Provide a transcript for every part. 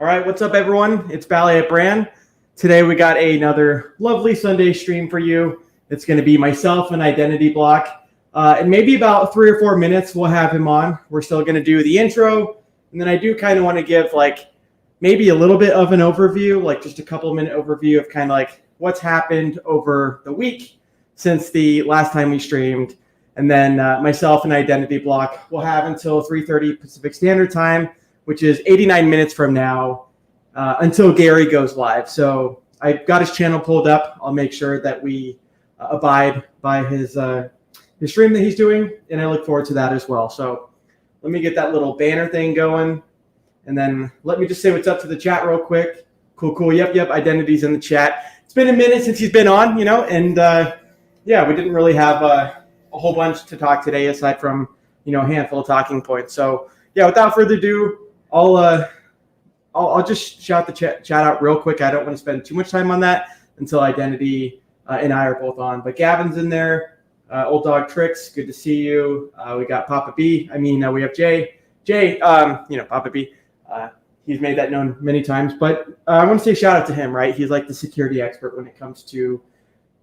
All right, what's up, everyone? It's BallietBran. Today we got another lovely Sunday stream for you. It's going to be myself and Identity Block. And maybe about 3 or 4 minutes we'll have him on. We're still going to do the intro. And then I do kind of want to give maybe a little bit of an overview, just a couple minute overview of kind of what's happened over the week since the last time we streamed. And then myself and Identity Block will have until 3:30 Pacific Standard Time, which is 89 minutes from now, until Gary goes live. So I've got his channel pulled up. I'll make sure that we abide by his stream that he's doing, and I look forward to that as well. So let me get that little banner thing going, and then let me just say what's up to the chat real quick. Cool. Yep. Identity's in the chat. It's been a minute since he's been on, and yeah, we didn't really have a whole bunch to talk today aside from a handful of talking points. So yeah, without further ado, I'll just shout the chat out real quick. I don't want to spend too much time on that until Identity and I are both on. But Gavin's in there. Old Dog Tricks, good to see you. We got Papa B. We have Jay. Papa B. He's made that known many times. But I want to say shout out to him, right? He's like the security expert when it comes to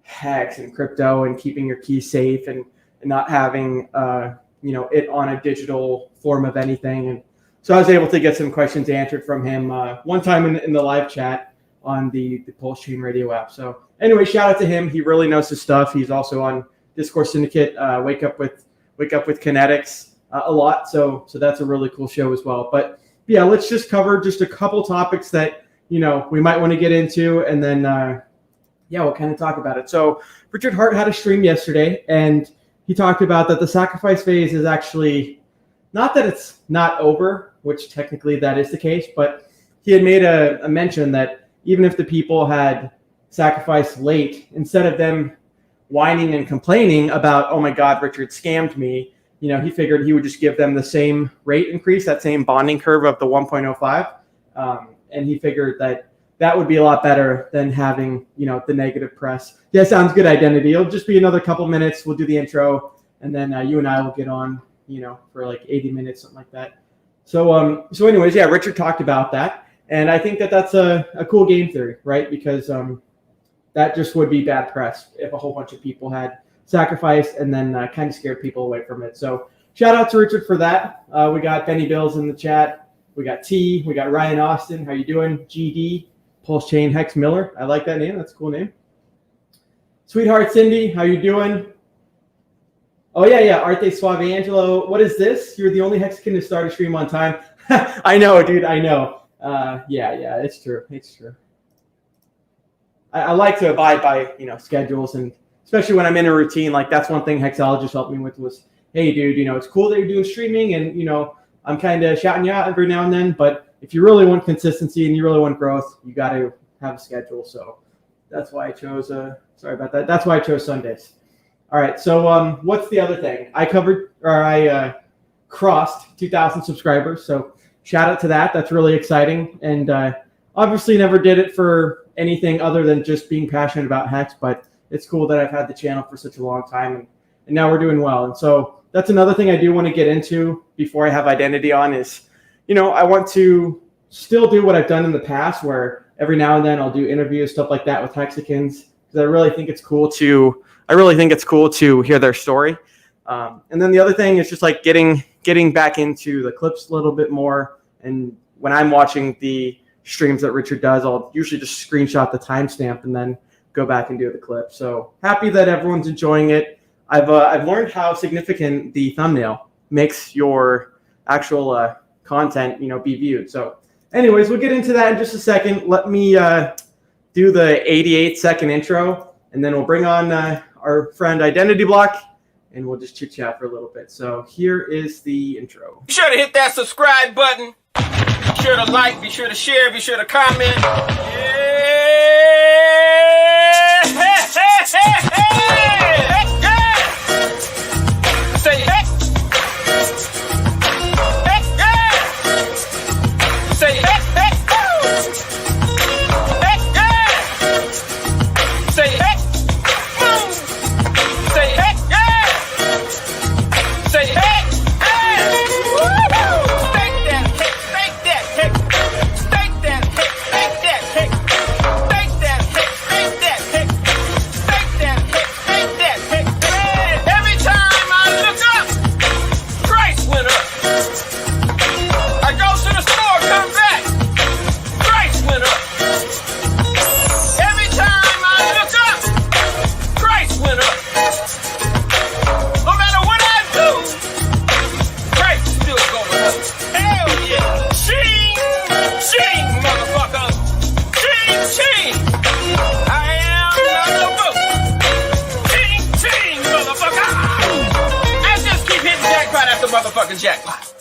hacks and crypto and keeping your keys safe and not having it on a digital form of anything. And so I was able to get some questions answered from him one time in the live chat on the Pulse Chain Radio app. So anyway, shout out to him. He really knows his stuff. He's also on Discourse Syndicate, Wake Up with Kinetics a lot. So that's a really cool show as well. But yeah, let's just cover just a couple topics that we might want to get into, and then we'll kind of talk about it. So Richard Hart had a stream yesterday, and he talked about that the sacrifice phase is actually not that it's not over, which technically that is the case, but he had made a mention that even if the people had sacrificed late, instead of them whining and complaining about, oh my God, Richard scammed me, he figured he would just give them the same rate increase, that same bonding curve of the 1.05. And he figured that would be a lot better than having, the negative press. Yeah, sounds good, Identity. It'll just be another couple minutes. We'll do the intro, and then you and I will get on, for 80 minutes, something like that. So anyways, yeah, Richard talked about that. And I think that that's a cool game theory, right? Because that just would be bad press if a whole bunch of people had sacrificed and then kind of scared people away from it. So shout out to Richard for that. We got Benny Bills in the chat. We got T. We got Ryan Austin. How you doing? GD. Pulse Chain Hex Miller. I like that name. That's a cool name. Sweetheart Cindy. How you doing? Oh, yeah. Arte Suave Angelo. What is this? You're the only Hexagon to start a stream on time. I know, dude. I know. Yeah. It's true. I like to abide by, schedules, and especially when I'm in a routine. That's one thing Hexologist helped me with was, hey, dude, it's cool that you're doing streaming, and, I'm kind of shouting you out every now and then, but if you really want consistency and you really want growth, you got to have a schedule. So that's why I chose, sorry about that. That's why I chose Sundays. All right. So what's the other thing? I crossed 2,000 subscribers. So shout out to that. That's really exciting. And obviously never did it for anything other than just being passionate about Hex, but it's cool that I've had the channel for such a long time, and now we're doing well. And so that's another thing I do want to get into before I have Identity on is, I want to still do what I've done in the past, where every now and then I'll do interviews, stuff like that with Hexicans, because I really think it's cool to hear their story. And then the other thing is just getting back into the clips a little bit more. And when I'm watching the streams that Richard does, I'll usually just screenshot the timestamp and then go back and do the clip. So happy that everyone's enjoying it. I've learned how significant the thumbnail makes your actual content, be viewed. So anyways, we'll get into that in just a second. Let me do the 88-second intro, and then we'll bring on our friend Identity Block, and we'll just chit chat for a little bit. So here is the intro. Be sure to hit that subscribe button. Be sure to like, be sure to share, be sure to comment. Yeah. Say hey. Say hey. Say hey. Say hey. Say hey. Stake that. jackpot.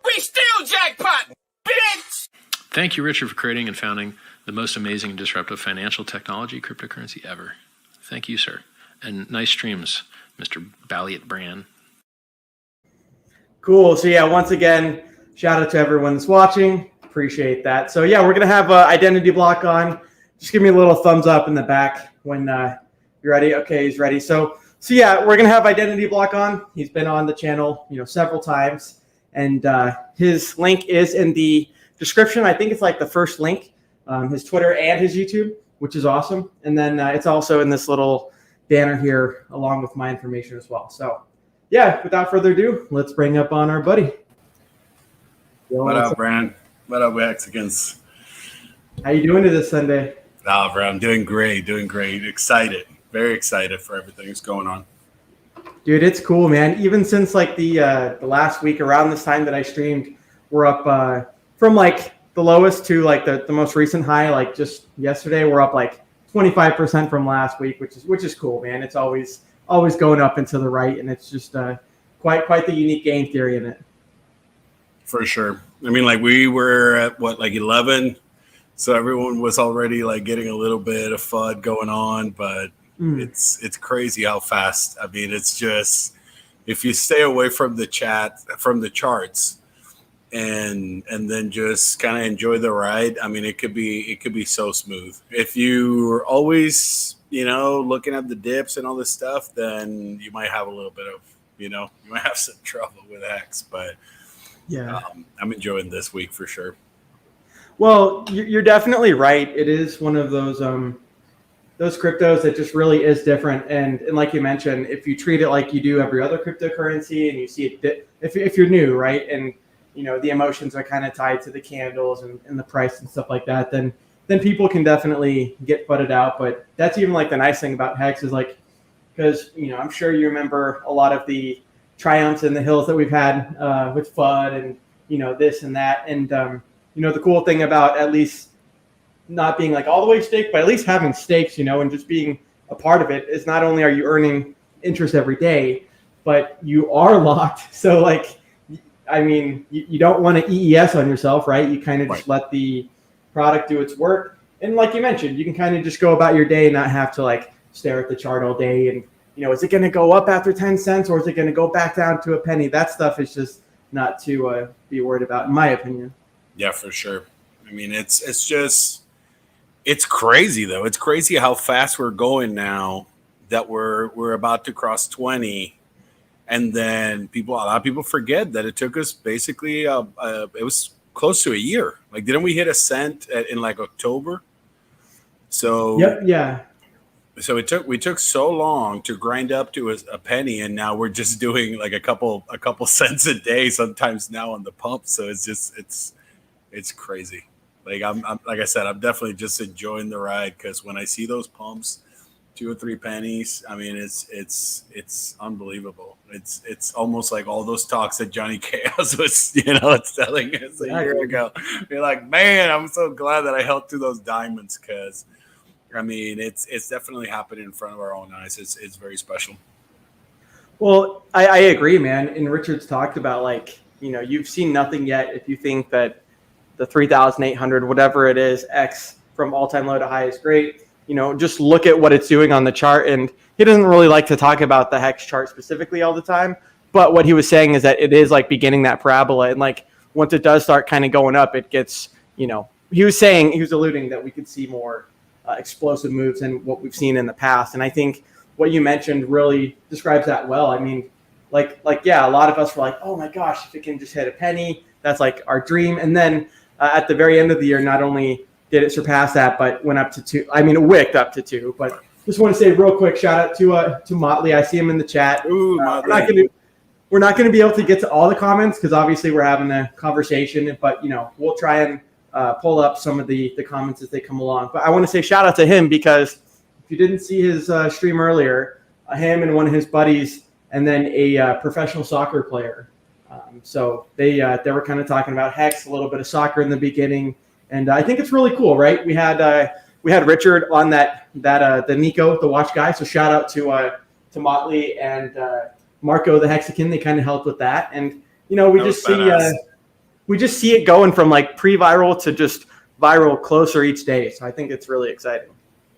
We still jackpot, bitch! Thank you, Richard, for creating and founding the most amazing and disruptive financial technology cryptocurrency ever. Thank you, sir. And nice streams, Mr. BallietBran. Cool. So yeah, once again, shout out to everyone that's watching. Appreciate that. So yeah, we're gonna have Identity Block on. Just give me a little thumbs up in the back when you're ready. Okay, he's ready. So yeah, we're gonna have Identity Block on. He's been on the channel, several times, and his link is in the description. I think it's like the first link, his Twitter and his YouTube, which is awesome. And then it's also in this little banner here, along with my information as well. So yeah, without further ado, let's bring up on our buddy. What up, Bran? What up, Mexicans? How you doing this Sunday? Nah, bro, I'm doing great, excited, very excited for everything that's going on. Dude, it's cool, man. Even since like the last week, around this time that I streamed, we're up from like the lowest to like the most recent high. Like just yesterday, we're up like 25% from last week, which is cool, man. It's always going up and to the right, and it's just quite the unique game theory in it. For sure. I mean, like we were at like 11, so everyone was already like getting a little bit of FUD going on, but it's crazy how fast. I mean, it's just if you stay away from the charts, and then just kind of enjoy the ride. I mean, it could be so smooth. If you're always looking at the dips and all this stuff, then you might have a little bit of you might have some trouble with X, but. Yeah, I'm enjoying this week for sure. Well, you're definitely right. It is one of those cryptos that just really is different. And like you mentioned, if you treat it like you do every other cryptocurrency, and you see it, if you're new, right, and the emotions are kind of tied to the candles and the price and stuff like that, then people can definitely get fudded out. But that's even like the nice thing about Hex is like, because I'm sure you remember a lot of the triumphs in the hills that we've had with FUD and this and that, and the cool thing about at least not being like all the way staked, but at least having stakes, and just being a part of it is not only are you earning interest every day, but you are locked. So like, I mean, you don't want to EES on yourself, right? You kind of just let the product do its work, and like you mentioned, you can kind of just go about your day and not have to like stare at the chart all day and. Is it going to go up after 10 cents or is it going to go back down to a penny? That stuff is just not to be worried about, in my opinion. Yeah, for sure. I mean, it's crazy though. It's crazy how fast we're going now that we're about to cross 20, and then a lot of people forget that it took us basically it was close to a year. Like, didn't we hit a cent in like October? So yeah. So we took so long to grind up to a penny, and now we're just doing like a couple cents a day sometimes now on the pump. So it's crazy. Like I'm like I said, I'm definitely just enjoying the ride, because when I see those pumps, 2 or 3 pennies, I mean it's unbelievable. It's almost like all those talks that Johnny Chaos was telling us a year ago. You're like, man, I'm so glad that I held to those diamonds, because. I mean, it's definitely happening in front of our own eyes. It's very special. Well, I agree, man. And Richard's talked about like, you've seen nothing yet if you think that the 3,800, whatever it is, X from all-time low to high is great. Just look at what it's doing on the chart. And he doesn't really like to talk about the Hex chart specifically all the time. But what he was saying is that it is like beginning that parabola. And like once it does start kind of going up, it gets, he was alluding that we could see more explosive moves than what we've seen in the past. And I think what you mentioned really describes that well. I mean, yeah, a lot of us were like, oh my gosh, if it can just hit a penny, that's like our dream. And then at the very end of the year, not only did it surpass that, but went up to 2. I mean, it wicked up to 2. But just want to say real quick, shout out to Motley. I see him in the chat. Ooh, we're not going to be able to get to all the comments because obviously we're having a conversation, but we'll try and pull up some of the comments as they come along. But I want to say shout out to him, because if you didn't see his stream earlier, him and one of his buddies, and then a professional soccer player. So they were kind of talking about Hex, a little bit of soccer in the beginning, and I think it's really cool, right? We had Richard on that the Nico, the watch guy. So shout out to Motley and Marco the Hexagon. They kind of helped with that, and we That just was badass. see it going from like pre-viral to just viral closer each day. So I think it's really exciting.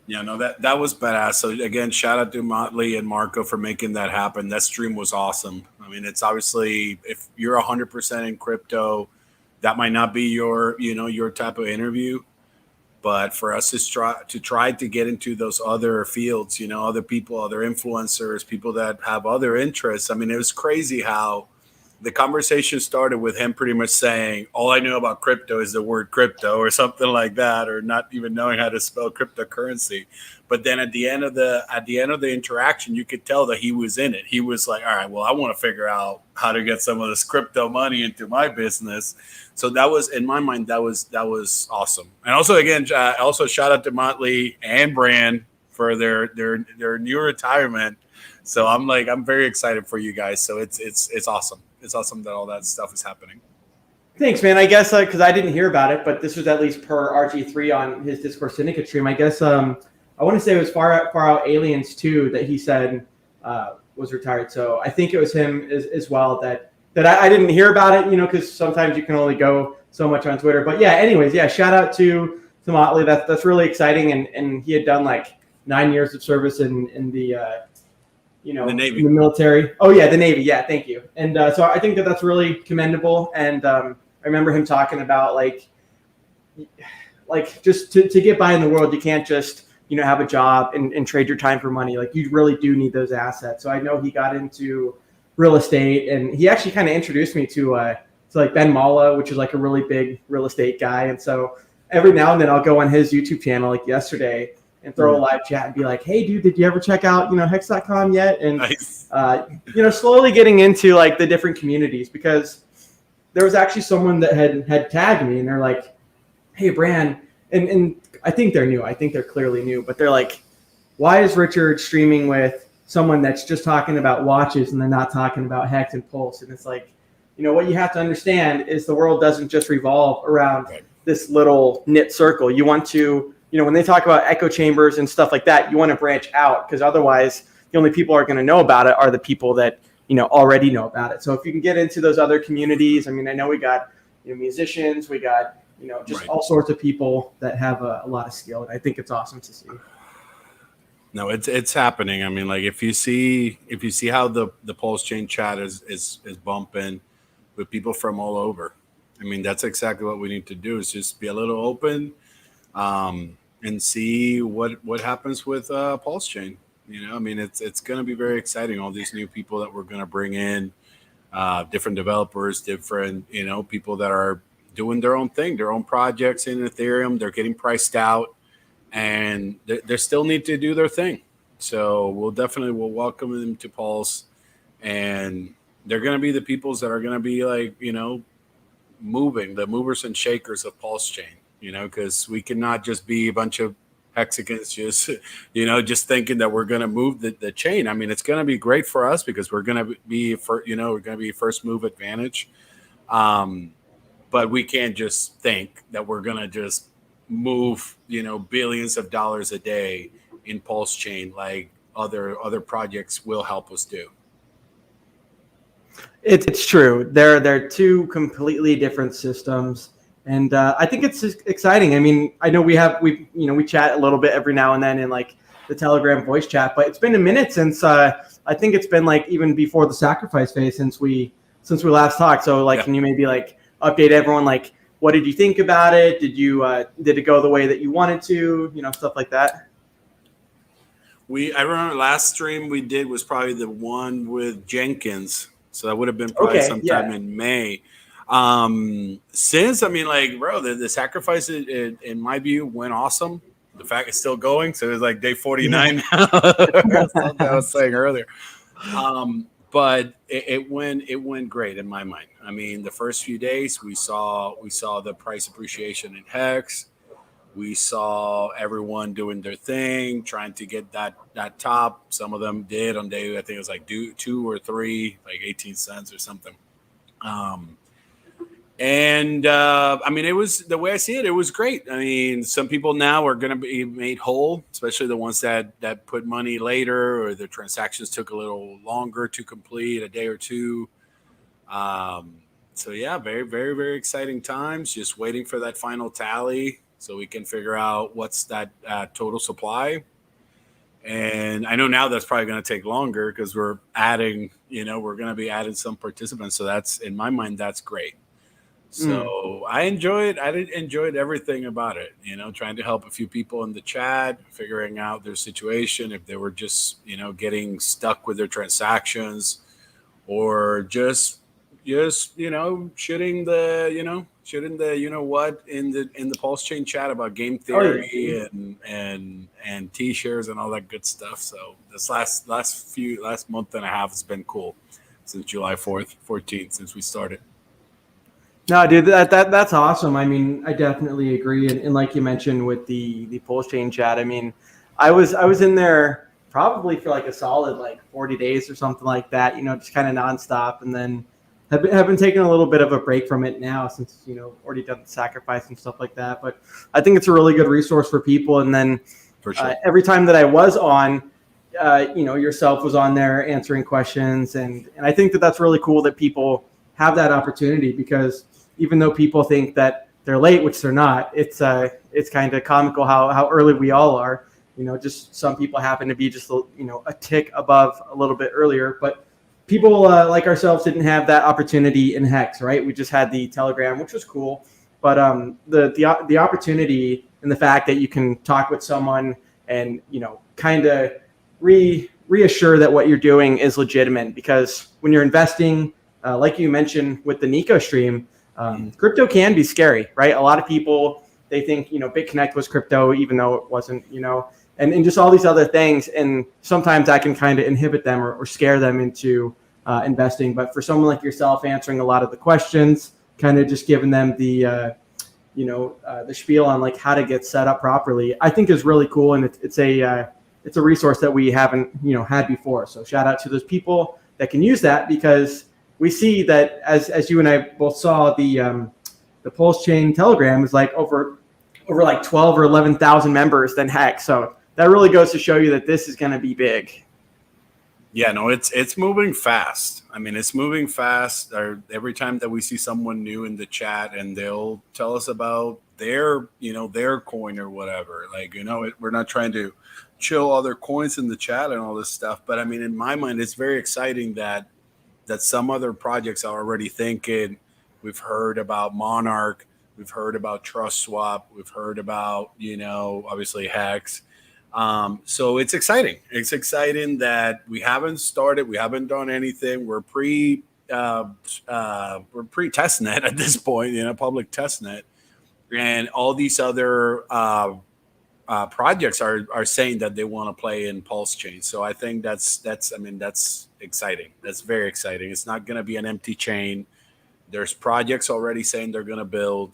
Yeah, no, that was badass. So again, shout out to Motley and Marco for making that happen. That stream was awesome. I mean, it's obviously, if you're 100% in crypto, that might not be your type of interview. But for us to try to get into those other fields, other people, other influencers, people that have other interests. I mean, it was crazy how the conversation started with him pretty much saying, all I know about crypto is the word crypto or something like that, or not even knowing how to spell cryptocurrency. But then at the end of the interaction, you could tell that he was in it. He was like, all right, well, I want to figure out how to get some of this crypto money into my business. So that was, in my mind, that was awesome. And also, again, also shout out to Motley and Bran for their new retirement. So I'm very excited for you guys. So it's awesome. It's awesome that all that stuff is happening. Thanks, man. I guess because I didn't hear about it, but this was at least per RG3 on his Discord Syndicate stream. I guess I want to say it was Far Out Aliens 2 that he said was retired. So I think it was him as well that I didn't hear about it, because sometimes you can only go so much on Twitter. But yeah, anyways, yeah, shout out to Motley. That's really exciting. And he had done like 9 years of service in the the Navy, in the military. Oh yeah, the Navy. Yeah, thank you. And so I think that's really commendable. And I remember him talking about like just to get by in the world, you can't just have a job and trade your time for money. Like you really do need those assets. So I know he got into real estate, and he actually kind of introduced me to like Ben Mala, which is like a really big real estate guy. And so every now and then I'll go on his YouTube channel, like yesterday, and throw a live chat and be like, hey, dude, did you ever check out, hex.com yet? And, nice. Slowly getting into like the different communities, because there was actually someone that had tagged me, and they're like, hey, Bran, and I think they're new. I think they're clearly new, but they're like, why is Richard streaming with someone that's just talking about watches and they're not talking about Hex and Pulse? And it's like, what you have to understand is the world doesn't just revolve around this little knit circle. You want to, when they talk about echo chambers and stuff like that, you want to branch out, because otherwise the only people who are going to know about it are the people that, already know about it. So if you can get into those other communities, I mean, I know we got, musicians, we got, just all sorts of people that have a lot of skill. And I think it's awesome to see. No, it's happening. I mean, like if you see how the Pulse Chain chat is bumping with people from all over. I mean, that's exactly what we need to do, is just be a little open, and see what happens with Pulse Chain. I mean, it's going to be very exciting. All these new people that we're going to bring in, different developers, different people that are doing their own thing, their own projects in Ethereum. They're getting priced out, and they still need to do their thing. So we'll welcome them to Pulse, and they're going to be the peoples that are going to be like, moving, the movers and shakers of Pulse Chain, because we cannot just be a bunch of hexagons just thinking that we're going to move the chain. I mean, it's going to be great for us because we're going to be first move advantage. But we can't just think that we're going to just move, billions of dollars a day in Pulse Chain like other projects will help us do. It's true. They're two completely different systems, and I think it's exciting. I mean, I know we chat a little bit every now and then in like the Telegram voice chat, but it's been a minute since I think it's been like even before the sacrifice phase since we last talked. So like, Can you maybe like update everyone? Like, what did you think about it? Did it go the way that you wanted to? Stuff like that. I remember last stream we did was probably the one with Jenkins. So that would have been probably sometime in May. Since, I mean, like, bro, the sacrifice, in my view, went awesome. The fact it's still going. So it was like day 49 now. That's something I was saying earlier. But it went great in my mind. I mean, the first few days we saw the price appreciation in Hex. We saw everyone doing their thing, trying to get that top. Some of them did on day, I think it was like 2 or 3, like 18 cents or something. I mean, it was, the way I see it, it was great. I mean, some people now are going to be made whole, especially the ones that put money later, or the transactions took a little longer to complete, a day or two. So yeah, very, very, very exciting times. Just waiting for that final tally so we can figure out what's that total supply. And I know now that's probably going to take longer because we're adding, we're going to be adding some participants. So that's, in my mind, that's great. So I enjoyed everything about it, trying to help a few people in the chat, figuring out their situation, if they were just, getting stuck with their transactions or just shooting the what in the Pulse Chain chat about game theory and t-shirts and all that good stuff. So this last month and a half has been cool since July 14th, since we started. No, dude, that's awesome. I mean, I definitely agree. And like you mentioned with the Pulse Chain chat, I mean, I was in there probably for like a solid 40 days or something like that, just kind of nonstop. And then have been taking a little bit of a break from it now since, already done the sacrifice and stuff like that. But I think it's a really good resource for people. And then for sure. Every time that I was on, yourself was on there answering questions. And I think that that's really cool that people have that opportunity, because even though people think that they're late, which they're not, it's kind of comical how early we all are. Just some people happen to be just a tick above a little bit earlier, but people like ourselves didn't have that opportunity in Hex, right? We just had the Telegram, which was cool, but the opportunity and the fact that you can talk with someone and kind of reassure that what you're doing is legitimate, because when you're investing, like you mentioned with the Nico stream, crypto can be scary, right? A lot of people, they think, BitConnect was crypto, even though it wasn't, and just all these other things. And sometimes that can kind of inhibit them or scare them into investing. But for someone like yourself, answering a lot of the questions, kind of just giving them the spiel on how to get set up properly, I think is really cool. And it's a resource that we haven't, had before. So shout out to those people that can use that, because we see that as you and I both saw, the Pulse Chain Telegram is over 12 or 11,000 members than Hex. So that really goes to show you that this is going to be big. Yeah, no, it's moving fast. I mean, it's moving fast. Every time that we see someone new in the chat and they'll tell us about their coin or whatever, we're not trying to chill other coins in the chat and all this stuff. But I mean, in my mind, it's very exciting that some other projects are already thinking. We've heard about Monarch, we've heard about Trust Swap, we've heard about, obviously Hex. So it's exciting. It's exciting that we haven't started, we haven't done anything. We're pre testnet at this point, public testnet, and all these other projects are saying that they want to play in Pulse Chain. So I think that's exciting. That's very exciting. It's not going to be an empty chain. There's projects already saying they're going to build.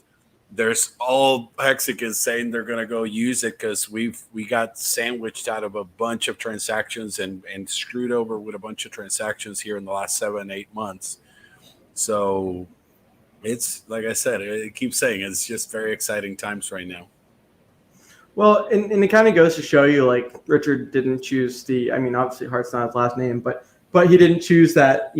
There's all Hexicans saying they're going to go use it, because we got sandwiched out of a bunch of transactions and screwed over with a bunch of transactions here in the last 7-8 months. So it's, like I said, I keep saying, it's just very exciting times right now. Well, and it kind of goes to show you, Richard didn't choose obviously Hart's not his last name, but he didn't choose that,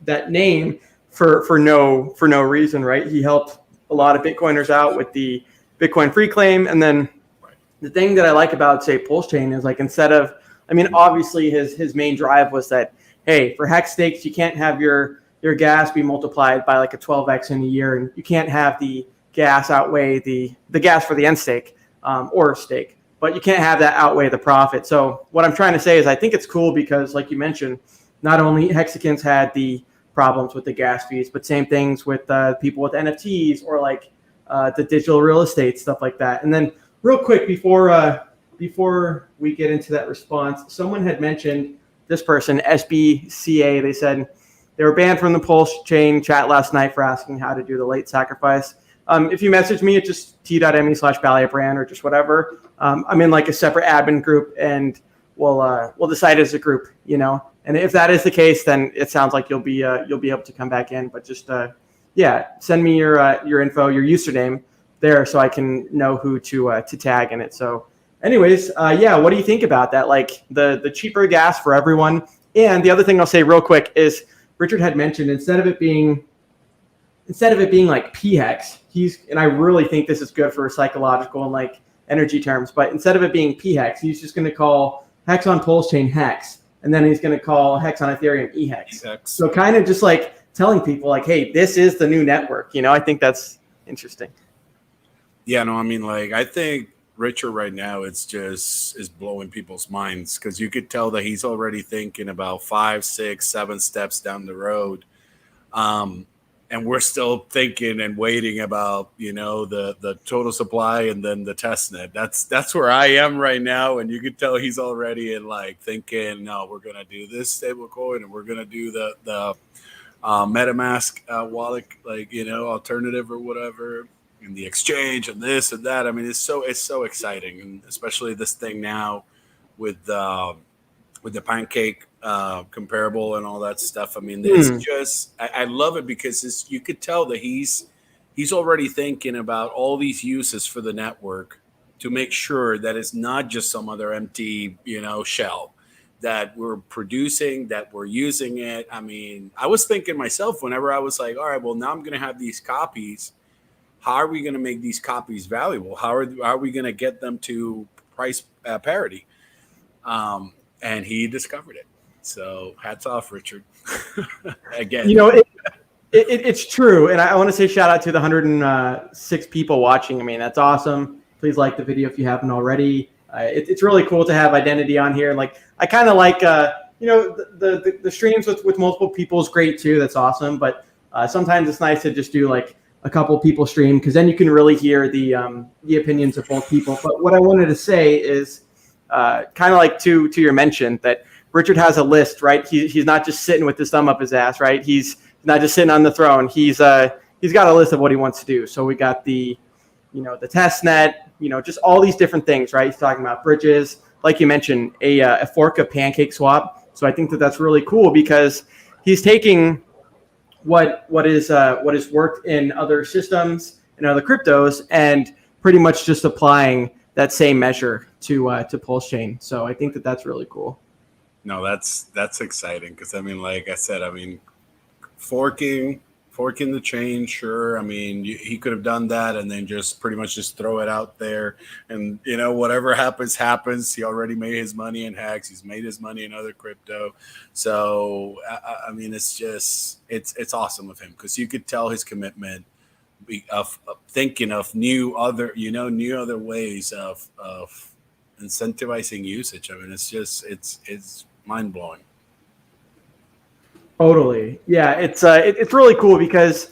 that name for no reason, right? He helped a lot of Bitcoiners out with the Bitcoin free claim. And then the thing that I like about, say, Pulse Chain is instead of, obviously his main drive was that, hey, for Hex stakes, you can't have your gas be multiplied by a 12x in a year, and you can't have the gas outweigh the gas for the end stake. Or stake, but you can't have that outweigh the profit. So what I'm trying to say is I think it's cool because, like you mentioned, not only Hexicans had the problems with the gas fees, but same things with people with NFTs or the digital real estate, stuff like that. And then real quick, before we get into that response, someone had mentioned this person, SBCA. They said they were banned from the Pulse Chain chat last night for asking how to do the late sacrifice. If you message me at just t.me/BallietBran or just whatever, I'm in a separate admin group, and we'll decide as a group, And if that is the case, then it sounds like you'll be able to come back in. But just send me your info, your username there, so I can know who to tag in it. So, anyways, what do you think about that? The cheaper gas for everyone. And the other thing I'll say real quick is, Richard had mentioned instead of it being like p-hex, and I really think this is good for psychological and like energy terms, but instead of it being p-hex, he's just going to call hex on Pulse chain hex, and then he's going to call hex on Ethereum e-hex. So kind of just like telling people like, hey, this is the new network. I think that's interesting. Yeah, no, I mean, like, I think Richard right now is blowing people's minds, because you could tell that he's already thinking about 5, 6, 7 steps down the road. And we're still thinking and waiting about, the total supply and then the testnet. That's where I am right now. And you can tell he's already in like thinking, no, we're going to do this stablecoin and we're going to do the MetaMask wallet, like, alternative or whatever, and the exchange and this and that. I mean, it's so exciting. And especially this thing now with the pancake comparable and all that stuff. I mean, it's just, I love it because you could tell that he's already thinking about all these uses for the network to make sure that it's not just some other empty, shell that we're producing, that we're using it. I mean, I was thinking myself whenever I was like, all right, well, now I'm going to have these copies. How are we going to make these copies valuable? How are we going to get them to price parity? And he discovered it. So hats off, Richard. Again, it's true. And I want to say shout out to the 106 people watching. I mean, that's awesome. Please like the video if you haven't already. It's really cool to have Identity on here. And like, I kind of like, the streams with multiple people is great too. That's awesome. But sometimes it's nice to just do like a couple people stream, because then you can really hear the opinions of both people. But what I wanted to say is kind of like to your mention that Richard has a list, right? He's not just sitting with his thumb up his ass, right? He's not just sitting on the throne. He's got a list of what he wants to do. So we got the test net, just all these different things, right? He's talking about bridges, like you mentioned, a fork of Pancake Swap. So I think that's really cool, because he's taking what is worked in other systems and other cryptos and pretty much just applying that same measure to Pulse Chain. So I think that's really cool. No, that's exciting, because I mean, like I said, I mean, forking the chain, sure. I mean, he could have done that and then just pretty much just throw it out there, and whatever happens. He already made his money in Hex. He's made his money in other crypto. So I mean, it's just it's awesome of him, because you could tell his commitment of thinking of new other ways of incentivizing usage. I mean, it's mind blowing. Totally. Yeah, it's really cool, because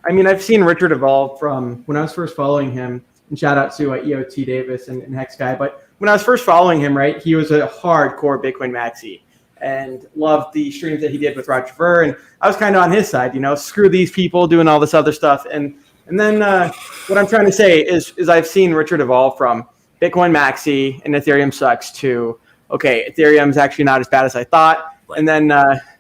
I mean, I've seen Richard evolve from when I was first following him, and shout out to EOT Davis and Hex Guy. But when I was first following him, right, he was a hardcore Bitcoin maxi and loved the streams that he did with Roger Ver. And I was kind of on his side, screw these people doing all this other stuff. And then what I'm trying to say is I've seen Richard evolve from Bitcoin maxi and Ethereum sucks to, okay, Ethereum's actually not as bad as I thought. Right.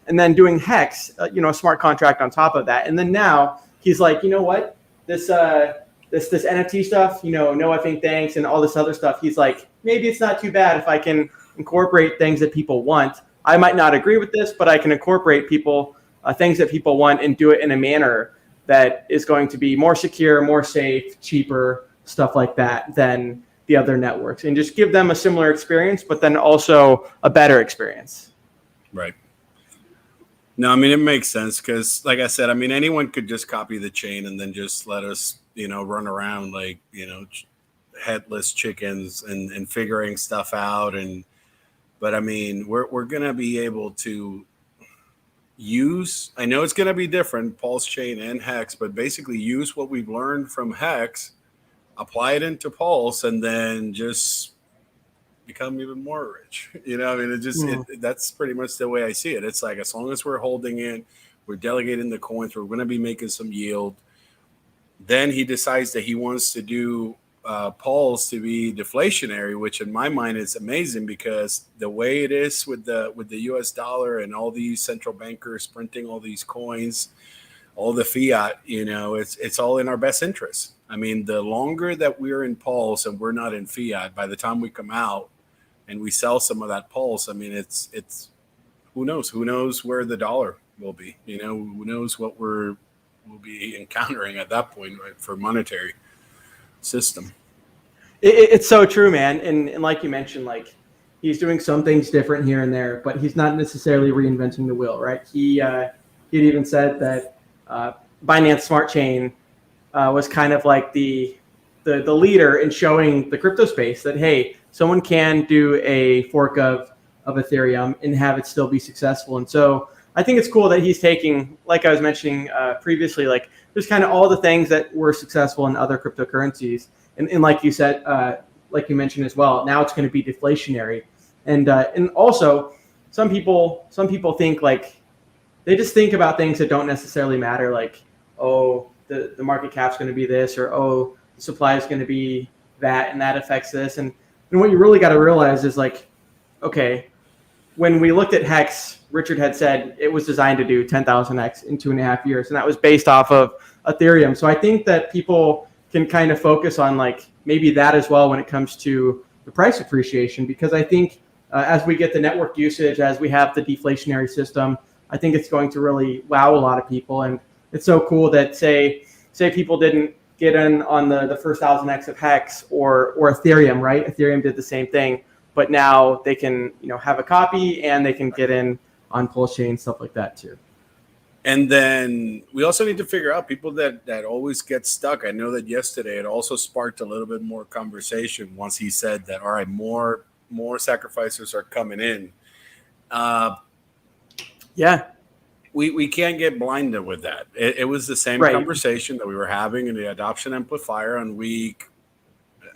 And then doing Hex, a smart contract on top of that. And then now he's like, you know what, this NFT stuff, no effing thanks, and all this other stuff. He's like, maybe it's not too bad if I can incorporate things that people want. I might not agree with this, but I can incorporate things that people want and do it in a manner that is going to be more secure, more safe, cheaper, stuff like that than the other networks, and just give them a similar experience, but then also a better experience. Right. No, I mean, it makes sense, because like I said, I mean, anyone could just copy the chain and then just let us, run around like, headless chickens and figuring stuff out. But I mean, we're going to be able to use, I know it's going to be different, Pulse Chain and Hex, but basically use what we've learned from Hex, apply it into Pulse, and then just become even more rich. I mean, that's pretty much the way I see it. It's like, as long as we're holding it, we're delegating the coins, we're going to be making some yield. Then he decides that he wants to do Pulse to be deflationary, which in my mind is amazing, because the way it is with the US dollar and all these central bankers printing all these coins, all the fiat, it's all in our best interest. I mean, the longer that we're in Pulse and we're not in fiat, by the time we come out and we sell some of that Pulse, I mean, it's who knows where the dollar will be. Who knows what we'll be encountering at that point, right, for monetary system. It's so true, man. And like you mentioned, like he's doing some things different here and there, but he's not necessarily reinventing the wheel, right? He'd even said that Binance Smart Chain was kind of like the leader in showing the crypto space that, hey, someone can do a fork of Ethereum and have it still be successful. And so I think it's cool that he's taking, like I was mentioning previously, like there's kind of all the things that were successful in other cryptocurrencies. And like you said, like you mentioned as well, now it's going to be deflationary. And also some people think like they just think about things that don't necessarily matter. Like, oh, the market cap's going to be this, or, oh, the supply is going to be that, and that affects this. And what you really got to realize is like, okay, when we looked at Hex, Richard had said it was designed to do 10,000x in 2.5 years. And that was based off of Ethereum. So I think that people can kind of focus on like maybe that as well when it comes to the price appreciation, because I think as we get the network usage, as we have the deflationary system, I think it's going to really wow a lot of people. And it's so cool that say people didn't get in on the first 1,000x of Hex or Ethereum, right? Ethereum did the same thing, but now they can have a copy and they can get in on Pulse Chain, stuff like that too. And then we also need to figure out people that always get stuck. I know that yesterday it also sparked a little bit more conversation once he said that, all right, more sacrificers are coming in. Yeah. We can't get blinded with that. It was the same conversation that we were having in the adoption amplifier on week.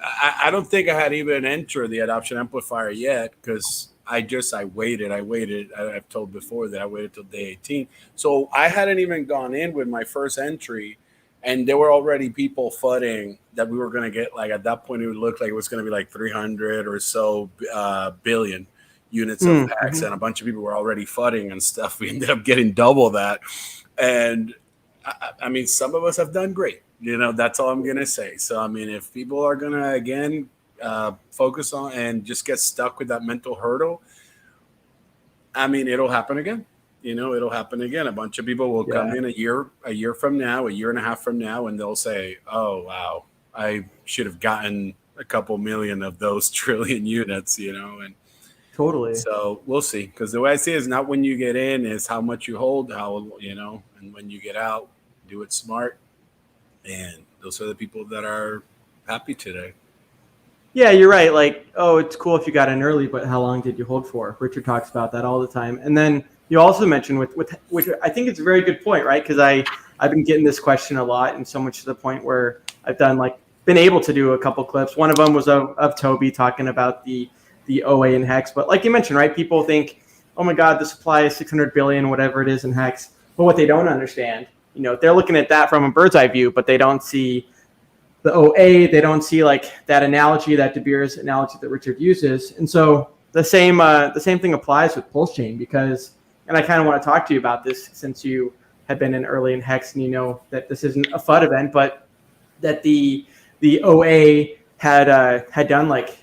I don't think I had even entered the adoption amplifier yet because I waited. I've told before that I waited till day 18. So I hadn't even gone in with my first entry, and there were already people fudding that we were going to get, like at that point it would look like it was going to be like 300 or so billion units of Hex, and a bunch of people were already fudding and stuff. We ended up getting double that. And I mean, some of us have done great. That's all I'm going to say. So, I mean, if people are going to, again, focus on and just get stuck with that mental hurdle, I mean, it'll happen again. It'll happen again. A bunch of people will come in a year from now, a year and a half from now, and they'll say, oh, wow, I should have gotten a couple million of those trillion units, and totally. So we'll see. Because the way I see it is not when you get in, is how much you hold, and when you get out, do it smart. And those are the people that are happy today. Yeah, you're right. Like, oh, it's cool if you got in early, but how long did you hold for? Richard talks about that all the time. And then you also mentioned which I think it's a very good point, right? Because I've been getting this question a lot, and so much to the point where I've been able to do a couple clips. One of them was of Toby talking about the OA in Hex. But like you mentioned, right? People think, oh my God, the supply is 600 billion, whatever it is in Hex. But what they don't understand, they're looking at that from a bird's eye view, but they don't see the OA. They don't see like that analogy, that De Beers analogy that Richard uses. And so the same thing applies with Pulse Chain, because, and I kind of want to talk to you about this since you have been in early in Hex and you know that this isn't a FUD event, but that the OA had done like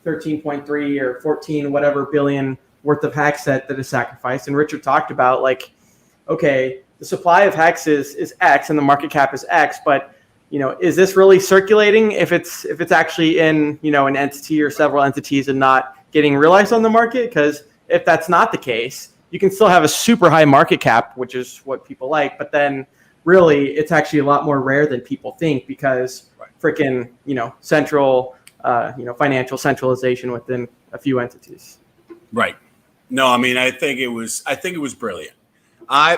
13.3 or 14 whatever billion worth of Hex that is sacrificed. And Richard talked about like, okay, the supply of Hex is X and the market cap is X, but is this really circulating if it's actually in an entity or several entities and not getting realized on the market? Because if that's not the case, you can still have a super high market cap, which is what people like, but then really it's actually a lot more rare than people think, because freaking central financial centralization within a few entities. Right. No, I mean, I think it was brilliant.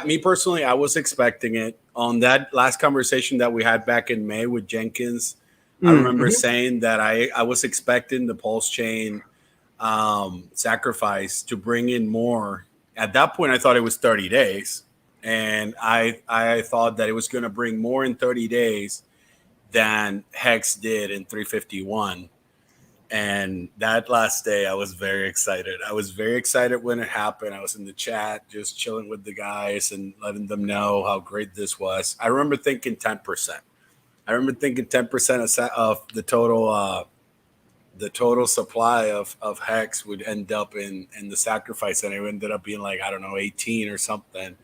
Me personally, I was expecting it. On that last conversation that we had back in May with Jenkins, I remember saying that I was expecting the Pulse Chain sacrifice to bring in more. At that point, I thought it was 30 days. And I thought that it was going to bring more in 30 days than Hex did in 351. And that last day, I was very excited. I was very excited when it happened. I was in the chat just chilling with the guys and letting them know how great this was. I remember thinking 10%. I remember thinking 10% of the total supply of Hex would end up in the sacrifice, and it ended up being like, I don't know, 18 or something.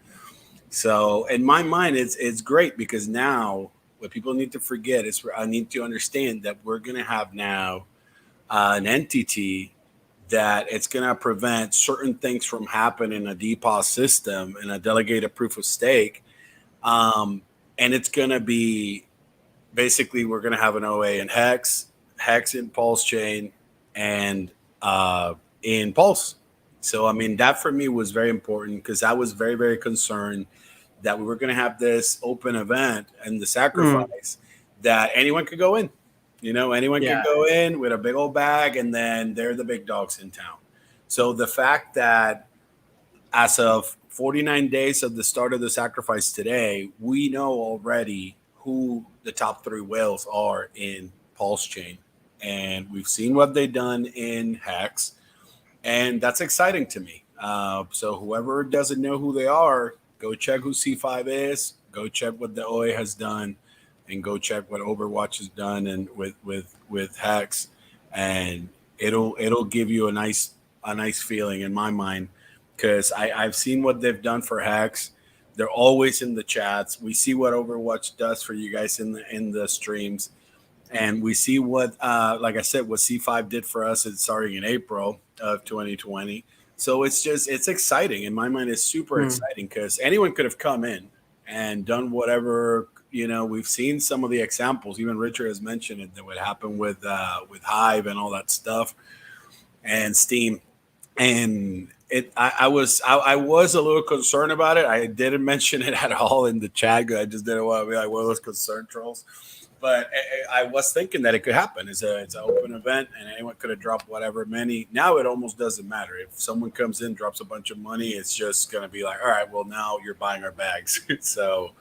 So in my mind, it's great because now what people need to forget is I need to understand that we're going to have now an entity that it's going to prevent certain things from happening in a DPoS system and a delegated proof of stake. And it's going to be basically we're going to have an OA in Hex, Hex in Pulse Chain, and in Pulse. So, I mean, that for me was very important because I was very, very concerned that we were going to have this open event and the sacrifice that anyone could go in. You know, anyone can go in with a big old bag and then they're the big dogs in town. So the fact that as of 49 days of the start of the sacrifice today, we know already who the top 3 whales are in Pulse Chain. And we've seen what they've done in Hex. And that's exciting to me. So whoever doesn't know who they are, go check who C5 is, go check what the OA has done, and go check what Overwatch has done and with Hex, and it'll give you a nice feeling in my mind because I've seen what they've done for Hex. They're always in the chats. We see what Overwatch does for you guys in the streams, and we see what like I said, what C5 did for us starting in April of 2020. So it's exciting in my mind. It's super exciting because anyone could have come in and done whatever. You know, we've seen some of the examples. Even Richard has mentioned it that would happen with Hive and all that stuff, and Steam. And I was a little concerned about it. I didn't mention it at all in the chat because I just didn't want to be like one of those concerned trolls. But I was thinking that it could happen. It's an open event, and anyone could have dropped whatever many. Now it almost doesn't matter. If someone comes in, drops a bunch of money, it's just going to be like, all right, well, now you're buying our bags. So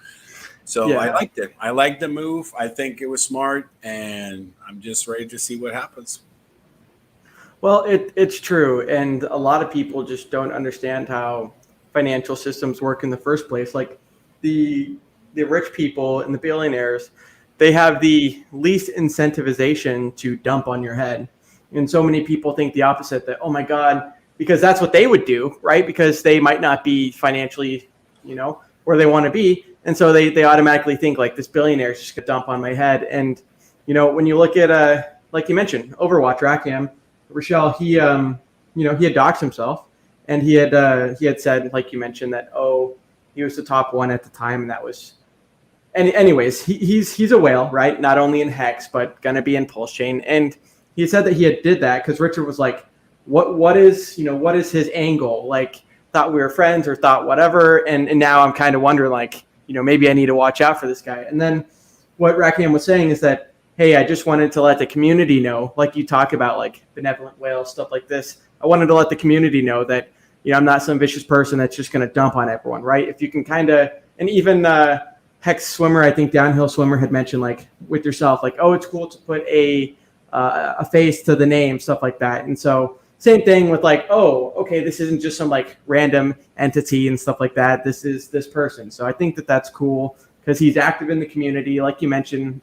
I liked it. I liked the move. I think it was smart, and I'm just ready to see what happens. Well, it's true, and a lot of people just don't understand how financial systems work in the first place. Like the rich people and the billionaires, they have the least incentivization to dump on your head. And so many people think the opposite, that, oh my God, because that's what they would do, right? Because they might not be financially, where they want to be. And so they automatically think like this billionaire is just going to dump on my head. And, when you look at, like you mentioned, Overwatch, Rackham, Rochelle, he had doxed himself, and he had said, like you mentioned, that, he was the top one at the time. And that was, and anyways, he's a whale, right? Not only in Hex, but going to be in Pulse Chain. And he said that he had did that because Richard was like, what is his angle? Like, thought we were friends or thought whatever. And now I'm kind of wondering, like, maybe I need to watch out for this guy. And then what Rackham was saying is that, hey, I just wanted to let the community know, like you talk about, like benevolent whales, stuff like this. I wanted to let the community know that, I'm not some vicious person that's just going to dump on everyone, right? If you can kind of, and even Hex Swimmer, I think Downhill Swimmer had mentioned, like with yourself, like, it's cool to put a face to the name, stuff like that. And so same thing with like, okay, this isn't just some like random entity and stuff like that. This is this person. So I think that that's cool because he's active in the community. Like you mentioned,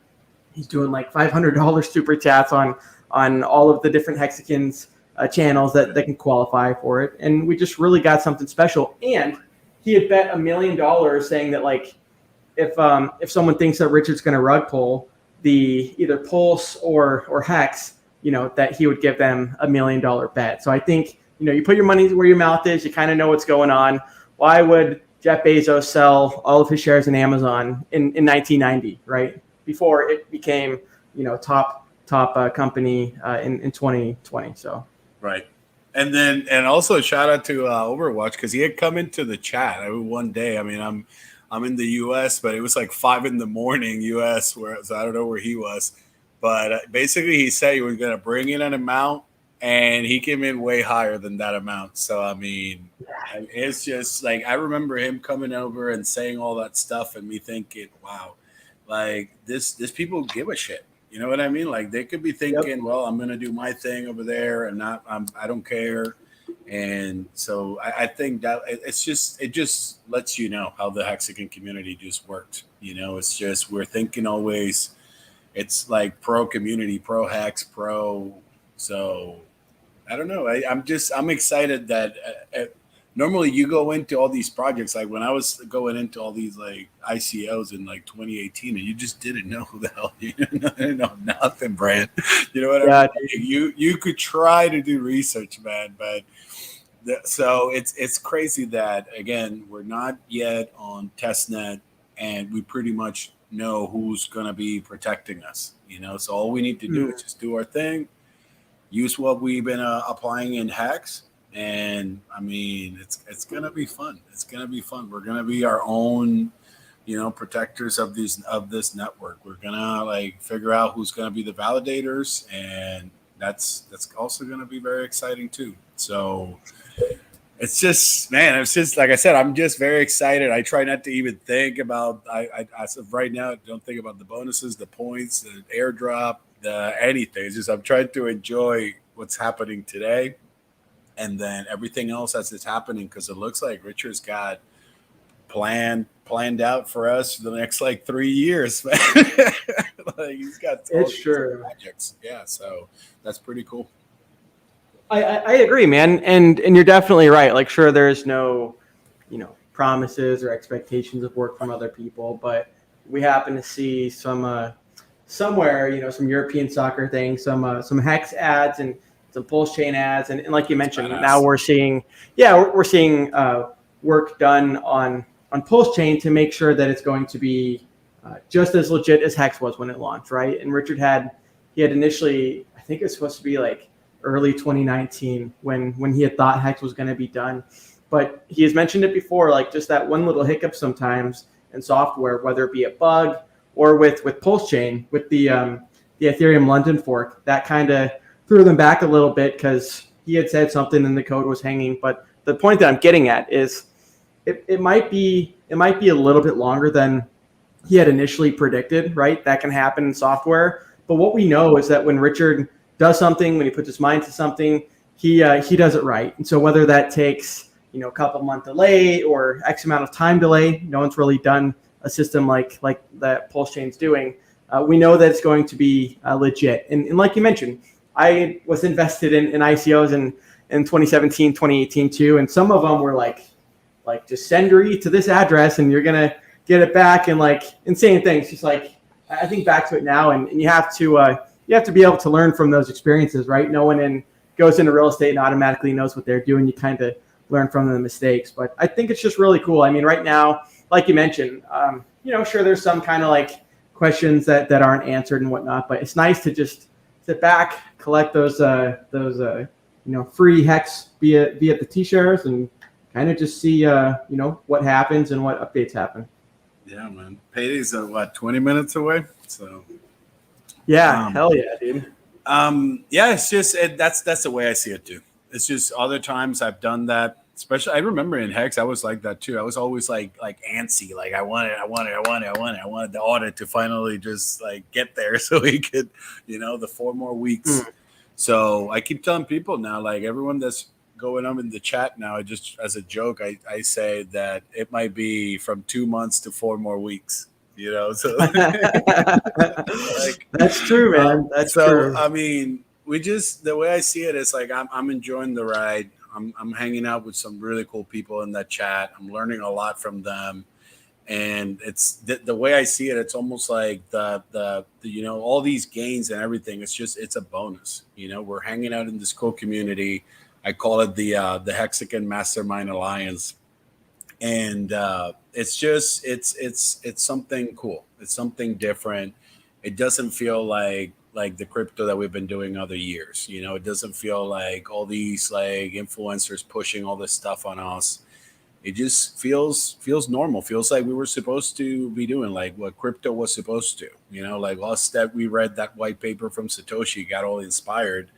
he's doing like $500 super chats on all of the different Hexicans channels that can qualify for it. And we just really got something special. And he had bet $1 million saying that, like, if someone thinks that Richard's going to rug pull the either Pulse or Hex, that he would give them $1 million bet. So I think, you put your money where your mouth is. You kind of know what's going on. Why would Jeff Bezos sell all of his shares in Amazon in 1990, right? Before it became, top company in 2020. So right, and also shout out to Overwatch because he had come into the chat one day. I mean, I'm in the U.S., but it was like 5 a.m. U.S. So I don't know where he was, but basically he said he was going to bring in an amount, and he came in way higher than that amount. So I mean, it's just like I remember him coming over and saying all that stuff, and me thinking, wow. Like this people give a shit. You know what I mean? Like they could be thinking, well, I'm going to do my thing over there and I don't care. And so I think that it just lets you know how the Hexican community just worked. It's just, we're thinking always, it's like pro community, pro Hex, pro. So I don't know. I'm excited that normally you go into all these projects, like when I was going into all these like ICOs in like 2018, and you just didn't know who the hell you didn't know nothing, Brand. You know what I Yeah, mean? You could try to do research, man, but so it's crazy that again we're not yet on testnet, and we pretty much know who's going to be protecting us. So all we need to do is just do our thing, use what we've been applying in Hex. And I mean, it's gonna be fun. It's gonna be fun. We're gonna be our own, protectors of this network. We're gonna like figure out who's gonna be the validators, and that's also gonna be very exciting too. So it's just, man, it's just like I said, I'm just very excited. I try not to even think about. I as of right now, don't think about the bonuses, the points, the airdrop, the anything. It's just I'm trying to enjoy what's happening today. And then everything else as it's happening, because it looks like Richard's got planned out for us for the next like 3 years. Man. Like he's got it's true projects. Yeah, so that's pretty cool. I agree, man, and you're definitely right. Like, sure, there's no, promises or expectations of work from other people, but we happen to see some somewhere, some European soccer thing, some Hex ads and some pulse chain ads, and like you mentioned, now we're seeing, we're seeing work done on pulse chain to make sure that it's going to be just as legit as Hex was when it launched, right? And Richard had initially, I think it was supposed to be like early 2019 when he had thought Hex was going to be done, but he has mentioned it before, like just that one little hiccup sometimes in software, whether it be a bug or with pulse chain, with the Ethereum London fork, that kind of threw them back a little bit because he had said something and the code was hanging. But the point that I'm getting at is it might be a little bit longer than he had initially predicted, right? That can happen in software. But what we know is that when Richard does something, when he puts his mind to something, he does it right. And so whether that takes, a couple month delay or X amount of time delay, no one's really done a system like that Pulse Chain's doing. We know that it's going to be legit. And like you mentioned, I was invested in ICOs in 2017, 2018 too. And some of them were like just send your ETH to this address and you're going to get it back, and like insane things. Just like, I think back to it now, and you have to be able to learn from those experiences, right? No one goes into real estate and automatically knows what they're doing. You kind of learn from the mistakes. But I think it's just really cool. I mean, right now, like you mentioned, sure, there's some kind of like questions that aren't answered and whatnot, but it's nice to just sit back, collect those free Hex via the T-shares, and kind of just see what happens and what updates happen. Yeah, man. Payday's 20 minutes away. So yeah, hell yeah, dude. It's just that's the way I see it too. It's just other times I've done that. Especially, I remember in Hex, I was like that too. I was always like antsy, like I wanted the audit to finally just like get there so we could, the 4 more weeks. So I keep telling people now, like everyone that's going on in the chat now, just as a joke, I say that it might be from 2 months to 4 more weeks. So like, that's true, man. That's true. I mean, the way I see it is like I'm enjoying the ride. I'm hanging out with some really cool people in that chat. I'm learning a lot from them, and it's the way I see it. It's almost like the all these gains and everything. It's a bonus. We're hanging out in this cool community. I call it the Hexagon Mastermind Alliance, and it's something cool. It's something different. It doesn't feel like the crypto that we've been doing other years. It doesn't feel like all these like influencers pushing all this stuff on us. It just feels normal. Feels like we were supposed to be doing like what crypto was supposed to. Like us that we read that white paper from Satoshi, got all inspired,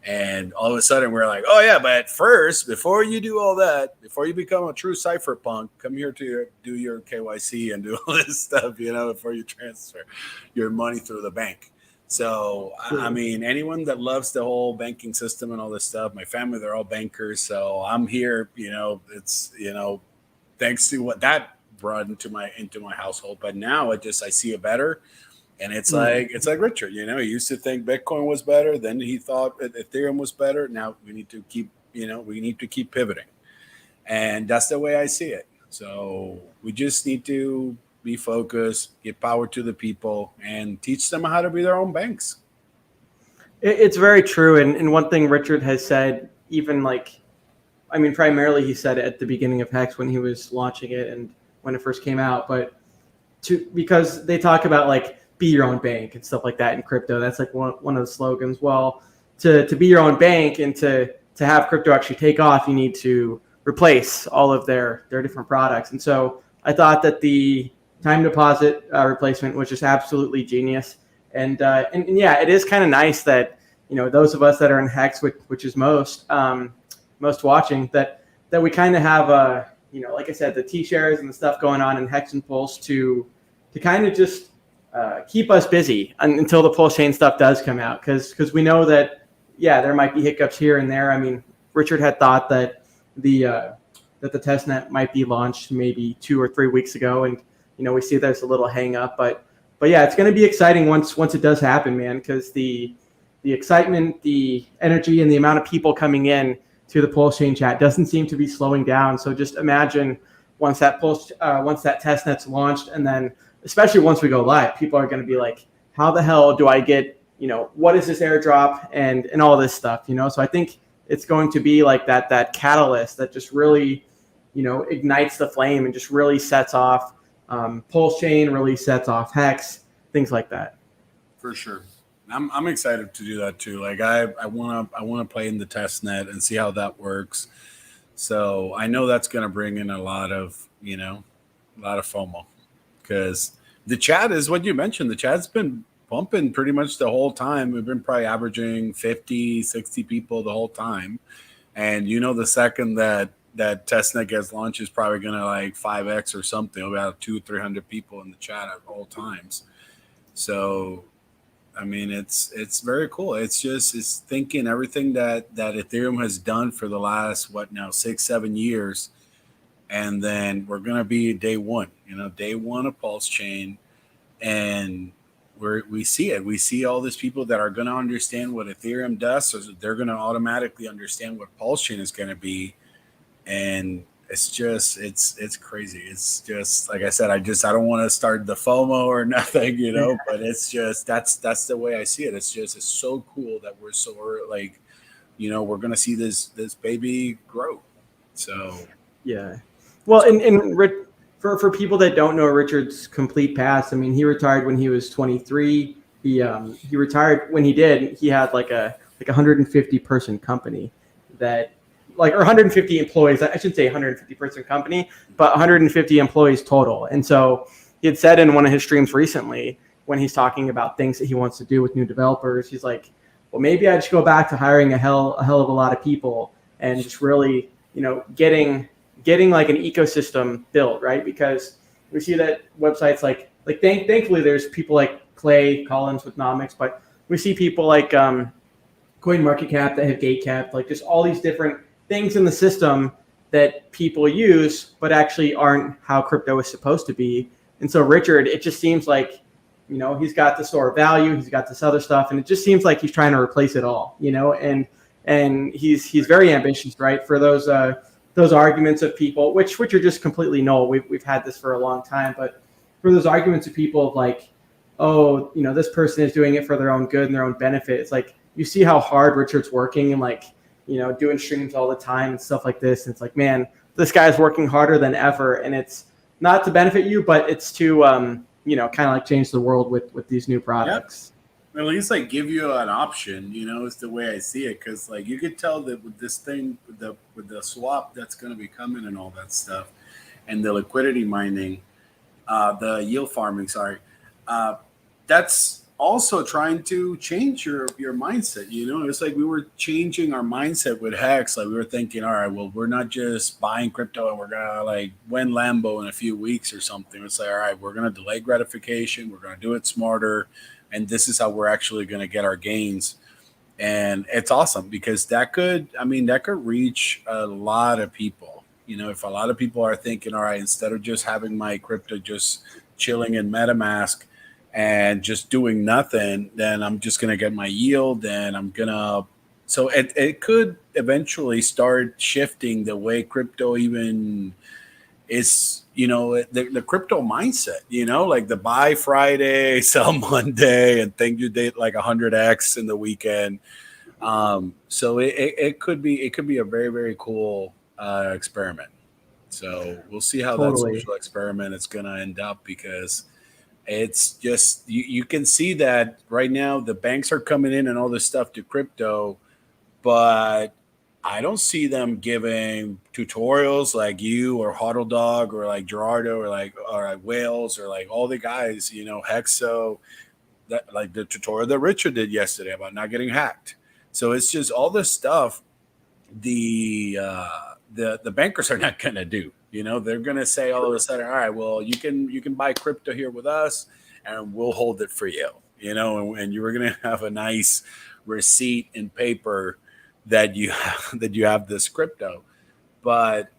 and all of a sudden we're like, oh yeah, but first, before you do all that, before you become a true cypherpunk, come here to do your KYC and do all this stuff, before you transfer your money through the bank. So, I mean, anyone that loves the whole banking system and all this stuff, my family, they're all bankers. So I'm here, it's, thanks to what that brought into my household. But now I see it better. And it's like Richard, he used to think Bitcoin was better. Then he thought Ethereum was better. Now we need to keep, pivoting. And that's the way I see it. So we just need to be focused, give power to the people, and teach them how to be their own banks. It's very true. And one thing Richard has said, even like, I mean, primarily he said it at the beginning of Hex when he was launching it and when it first came out, but because they talk about like be your own bank and stuff like that in crypto. That's like one of the slogans. Well, to be your own bank and to have crypto actually take off, you need to replace all of their different products. And so I thought that the time deposit replacement was just absolutely genius. And yeah, it is kind of nice that, you know, those of us that are in Hex, which is most watching, that we kind of have you know, like I said, the T-shares and the stuff going on in Hex and Pulse to kind of just keep us busy until the Pulse chain stuff does come out, because we know that, yeah, there might be hiccups here and there. I mean, Richard had thought that the testnet might be launched maybe 2 or 3 weeks ago, and you know, we see there's a little hang up, but yeah, it's going to be exciting once it does happen, man, because the excitement, the energy, and the amount of people coming in to the Pulse chain chat doesn't seem to be slowing down. So just imagine once that testnet's launched, and then especially once we go live, people are going to be like, how the hell do I get, you know, what is this airdrop and all this stuff, you know? So I think it's going to be like that catalyst that just really, you know, ignites the flame and just really sets off Pulse chain, really sets off Hex, things like that. For sure. I'm excited to do that too. Like I want to play in the test net and see how that works. So I know that's going to bring in a lot of FOMO, because the chat is what you mentioned. The chat's been pumping pretty much the whole time. We've been probably averaging 50, 60 people the whole time. And you know, the second that testnet gets launched is probably going to like 5x or something. We'll have 200-300 people in the chat at all times. So I mean, it's very cool. It's thinking everything that Ethereum has done for the last 6-7 years, and then we're gonna be day one of Pulse chain, and we see it. We see all these people that are gonna understand what Ethereum does, so they're gonna automatically understand what Pulse chain is gonna be, and it's crazy. It's just like I said. I don't want to start the FOMO or nothing, you know. But it's just that's the way I see it. It's so cool that we're so like, you know, we're gonna see this baby grow. So yeah, well, and for people that don't know Richard's complete past, I mean, he retired when he was 23. He retired when he did. He had like a 150 person company that. Like, or 150 employees. I shouldn't say 150 person company, but 150 employees total. And so he had said in one of his streams recently, when he's talking about things that he wants to do with new developers, he's like, well, maybe I just go back to hiring a hell of a lot of people and just really, you know, getting like an ecosystem built, right? Because we see that websites like thankfully there's people like Clay Collins with Nomics, but we see people like CoinMarketCap that have gatecapped, like just all these different things in the system that people use, but actually aren't how crypto is supposed to be. And so Richard, it just seems like, you know, he's got the store of value, he's got this other stuff, and it just seems like he's trying to replace it all, you know, and he's very ambitious, right? For those arguments of people, which are just completely null. We've had this for a long time, but for those arguments of people of like, oh, you know, this person is doing it for their own good and their own benefit. It's like, you see how hard Richard's working and like, you know, doing streams all the time and stuff like this. And it's like, man, this guy's working harder than ever. And it's not to benefit you, but it's to, you know, kind of like change the world with these new products. Yep. At least like give you an option, you know, is the way I see it. Cause like you could tell that with this thing, with the swap that's going to be coming and all that stuff, and the liquidity mining, the yield farming, that's also trying to change your mindset. You know, it's like we were changing our mindset with Hex. Like we were thinking, all right, well, we're not just buying crypto and we're gonna like win Lambo in a few weeks or something. It's like, all right, we're gonna delay gratification, we're gonna do it smarter, and this is how we're actually gonna get our gains. And it's awesome because that could reach a lot of people. You know, if a lot of people are thinking, all right, instead of just having my crypto just chilling in MetaMask and just doing nothing, then I'm just going to get my yield and I'm going to So it could eventually start shifting the way crypto even is, the crypto mindset, like the buy Friday, sell Monday, and think you did like 100x in the weekend. So it could be a very, very cool experiment. So we'll see how that Totally. social experiment is going to end up, because it's just you can see that right now the banks are coming in and all this stuff to crypto, but I don't see them giving tutorials like you or Huddle Dog or like Gerardo or like Wales or like all the guys, Hexo, that like the tutorial that Richard did yesterday about not getting hacked. So it's just all this stuff the bankers are not going to do. They're going to say all of a sudden, all right, well, you can buy crypto here with us and we'll hold it for you, and you were going to have a nice receipt in paper that you have this crypto, but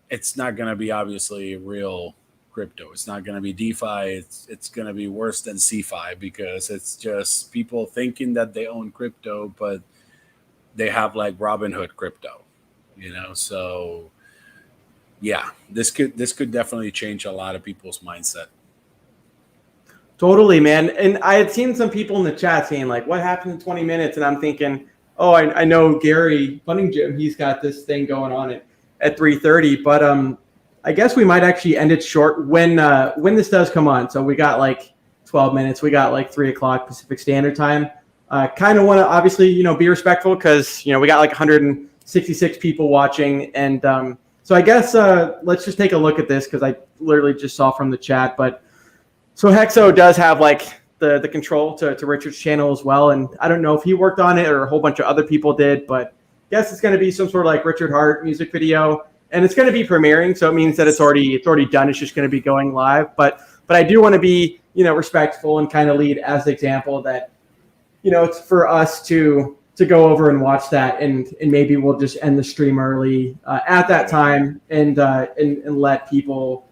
it's not going to be obviously real crypto. It's not going to be DeFi. It's going to be worse than CeFi, because it's just people thinking that they own crypto, but they have like Robinhood crypto, So yeah, this could definitely change a lot of people's mindset. Totally, man. And I had seen some people in the chat saying like, what happened in 20 minutes? And I'm thinking, oh, I know Gary Bunning Jim, he's got this thing going on at 3:30, but I guess we might actually end it short when this does come on. So we got like 12 minutes. We got like 3:00 Pacific Standard Time. Kind of want to obviously, be respectful, because, we got like 166 people watching. And so I guess let's just take a look at this, because I literally just saw from the chat. But so Hexo does have like the control to Richard's channel as well. And I don't know if he worked on it or a whole bunch of other people did, but I guess it's going to be some sort of like Richard Hart music video. And it's going to be premiering. So it means that it's already done. It's just going to be going live. But I do want to be, respectful and kind of lead as the example that, it's for us to go over and watch that, and maybe we'll just end the stream early at that time, and let people,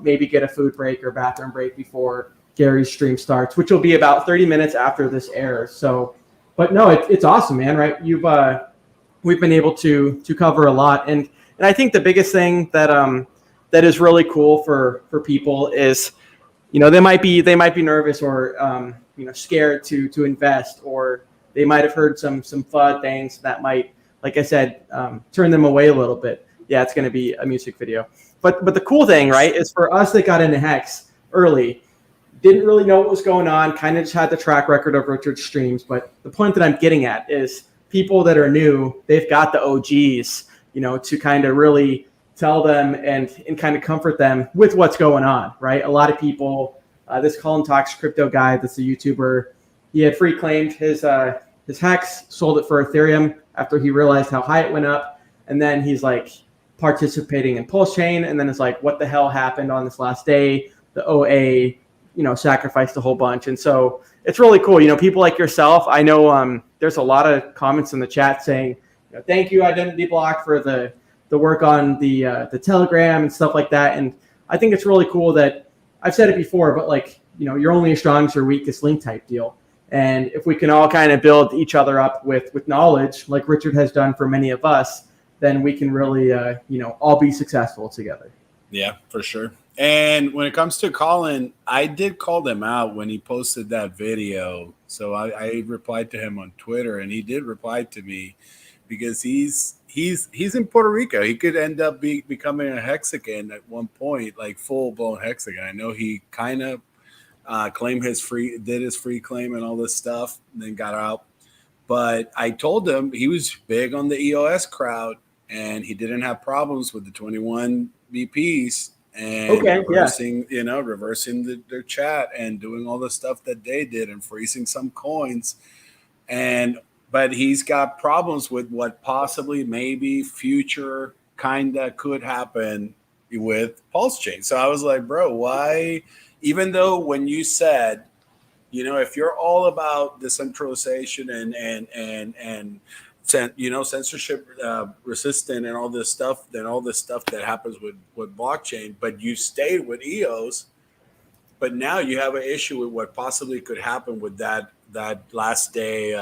maybe get a food break or bathroom break before Gary's stream starts, which will be about 30 minutes after this airs. So, but no, it's awesome, man. Right? We've been able to cover a lot, and I think the biggest thing that is really cool for people is, they might be nervous or scared to invest, or they might have heard some FUD things that might, like I said, turn them away a little bit. Yeah, it's going to be a music video. But the cool thing, right, is for us that got into Hex early, didn't really know what was going on, kind of just had the track record of Richard's streams. But the point that I'm getting at is people that are new, they've got the OGs, to kind of really tell them and kind of comfort them with what's going on, right? A lot of people, this Colin Talks crypto guy, that's a YouTuber, he had free claimed his Hex, sold it for Ethereum after he realized how high it went up. And then he's like participating in Pulse Chain. And then it's like, what the hell happened on this last day? The OA, sacrificed a whole bunch. And so it's really cool. People like yourself, I know there's a lot of comments in the chat saying, thank you, Identity Block, for the work on the Telegram and stuff like that. And I think it's really cool that, I've said it before, but like, you're only as strong as your weakest link type deal. And if we can all kind of build each other up with knowledge, like Richard has done for many of us, then we can really, all be successful together. Yeah, for sure. And when it comes to Colin, I did call them out when he posted that video. So I replied to him on Twitter, and he did reply to me, because he's in Puerto Rico. He could end up becoming a Hexagon at one point, like full blown Hexagon. I know he kind of did his free claim and all this stuff, and then got out. But I told him he was big on the EOS crowd, and he didn't have problems with the 21 VPs and reversing their chat and doing all the stuff that they did and freezing some coins. But he's got problems with what possibly maybe future kind of could happen with Pulse Chain. So I was like, bro, why? Even though when you said, if you're all about decentralization and censorship resistant and all this stuff, then all this stuff that happens with blockchain, but you stayed with EOS, but now you have an issue with what possibly could happen with that that last day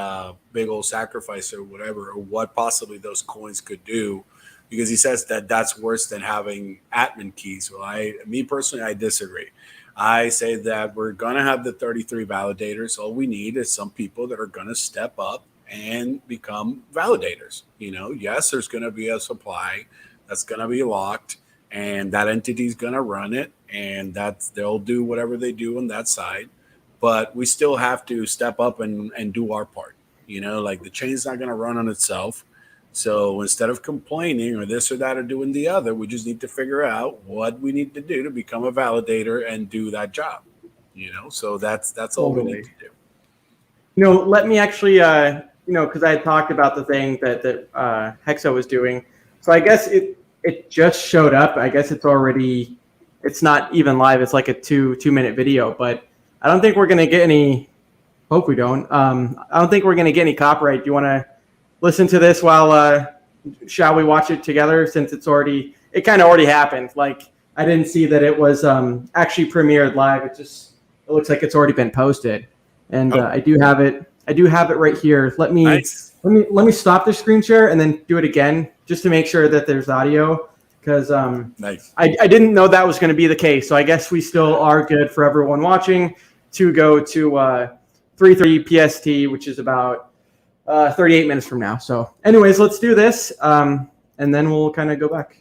big old sacrifice or whatever, or what possibly those coins could do, because he says that that's worse than having admin keys. Well, me personally, I disagree. I say that we're going to have the 33 validators. All we need is some people that are going to step up and become validators. Yes, there's going to be a supply that's going to be locked, and that entity is going to run it, and they'll do whatever they do on that side. But we still have to step up and do our part. Like the chain's not going to run on itself. So instead of complaining or this or that or doing the other, we just need to figure out what we need to do to become a validator and do that job. So that's all we need to do. Let me actually, because I had talked about the thing that Hexa was doing. So I guess it just showed up. I guess it's not even live. It's like a two-minute video, but I don't think we're going to get any, hope we don't. I don't think we're going to get any copyright. Do you want to listen to this while, shall we watch it together, since it kind of already happened. Like, I didn't see that it was actually premiered live. It looks like it's already been posted. And I do have it right here. Let me stop the screen share and then do it again just to make sure that there's audio, because I didn't know that was going to be the case. So I guess we still are good for everyone watching to go to 3:30 PST, which is about 38 minutes from now. So anyways, let's do this, and then we'll kind of go back.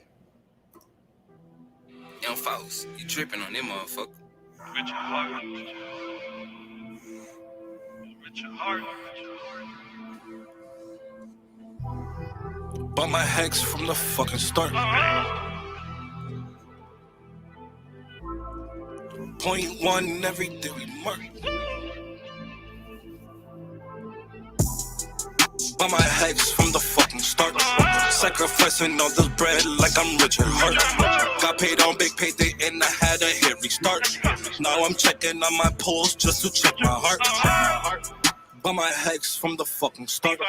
Young folks, you tripping on them motherfucker. With your heart. With your heart. Bought my hex from the fucking start. .1 every day we mark. Buy my hex from the fucking start. Sacrificing all this bread like I'm Richard Hart. Got paid on big payday and I had a hit restart. Now I'm checking on my pulse just to check my heart. Buy my hex from the fucking start.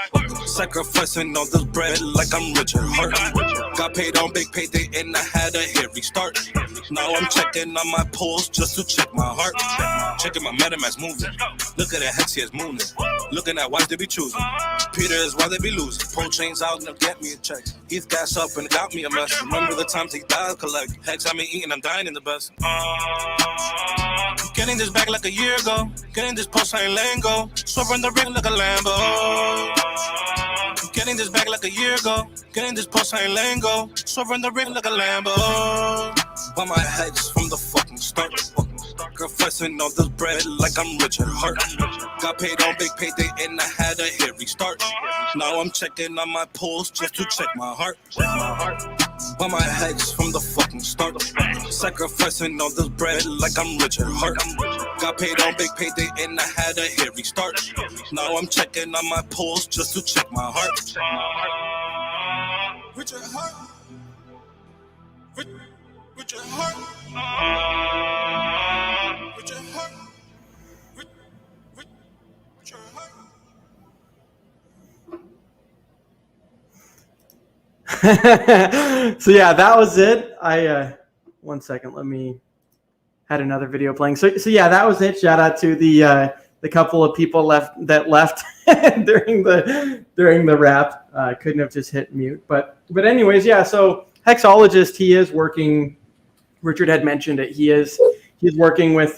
Sacrificing all this bread like I'm Richard Hart. Got paid on big payday and I had a hit restart. Now I'm checking on my pulse just to check my heart. Checking my MetaMask moving. Look at the hex, he is moving. Looking at why they be choosing. Peter is why they be losing. Pull chains out and they'll get me a check. ETH gas up and got me a mess. Remember the times he died collect. Hex I been eating, I'm dying in the best. Getting this back like a year ago. Getting this post, I ain't letting go. Swerving the ring like a Lambo. Getting this back like a year ago. Getting this post, I ain't letting go. Swerving the ring like a Lambo. Buy my hex from the fucking start. Sacrificing all this bread like I'm Richard Hart. Got paid on big payday and I had a hit restart. Now I'm checking on my pulse just to check my heart. Buy my hex from the fucking start. Sacrificing all this bread like I'm Richard Hart. Got paid on big payday and I had a hit restart. Now I'm checking on my pulse just to check my heart. Richard Hart. Richard Hart. Richard Hart. Richard Hart. So yeah, that was it. One second, had another video playing. So yeah, that was it. Shout out to the couple of people left during the wrap. Couldn't have just hit mute, but anyways, yeah. So Hexologist, he is working. Richard had mentioned it. He's working with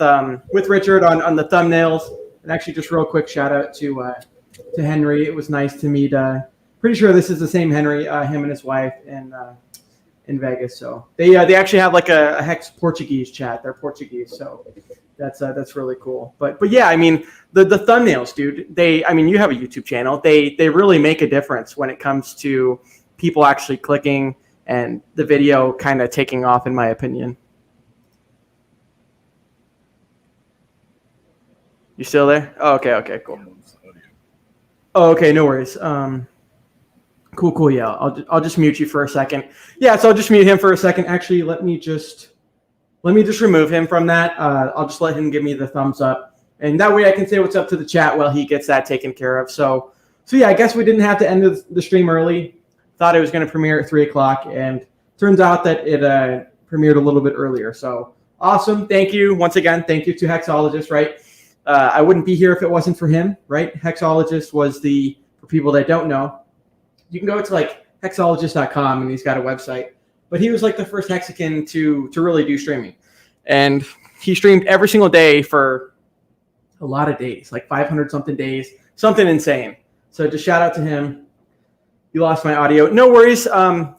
Richard on the thumbnails. And actually, just real quick shout out to Henry. It was nice to meet. Pretty sure this is the same Henry, him and his wife in Vegas. So they actually have like a Hex Portuguese chat. They're Portuguese, so that's really cool. But yeah, I mean the thumbnails, dude. You have a YouTube channel. They really make a difference when it comes to people actually clicking and the video kind of taking off, in my opinion. You still there? Oh, okay, cool. Oh, okay, no worries. Cool. Yeah, I'll just mute you for a second. Yeah, so I'll just mute him for a second. Actually, let me just remove him from that. I'll just let him give me the thumbs up, and that way I can say what's up to the chat while he gets that taken care of. So yeah, I guess we didn't have to end the stream early. Thought it was going to premiere at 3:00, and turns out that it premiered a little bit earlier. So awesome! Thank you once again. Thank you to Hexologist. Right, I wouldn't be here if it wasn't for him, right? Hexologist was for people that don't know, you can go to like hexologist.com and he's got a website, but he was like the first Hexican to really do streaming. And he streamed every single day for a lot of days, like 500 something days, something insane. So just shout out to him. You lost my audio. No worries.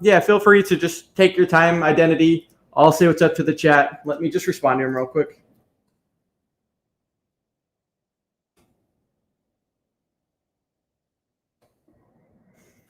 Yeah, feel free to just take your time, Identity. I'll say what's up to the chat. Let me just respond to him real quick.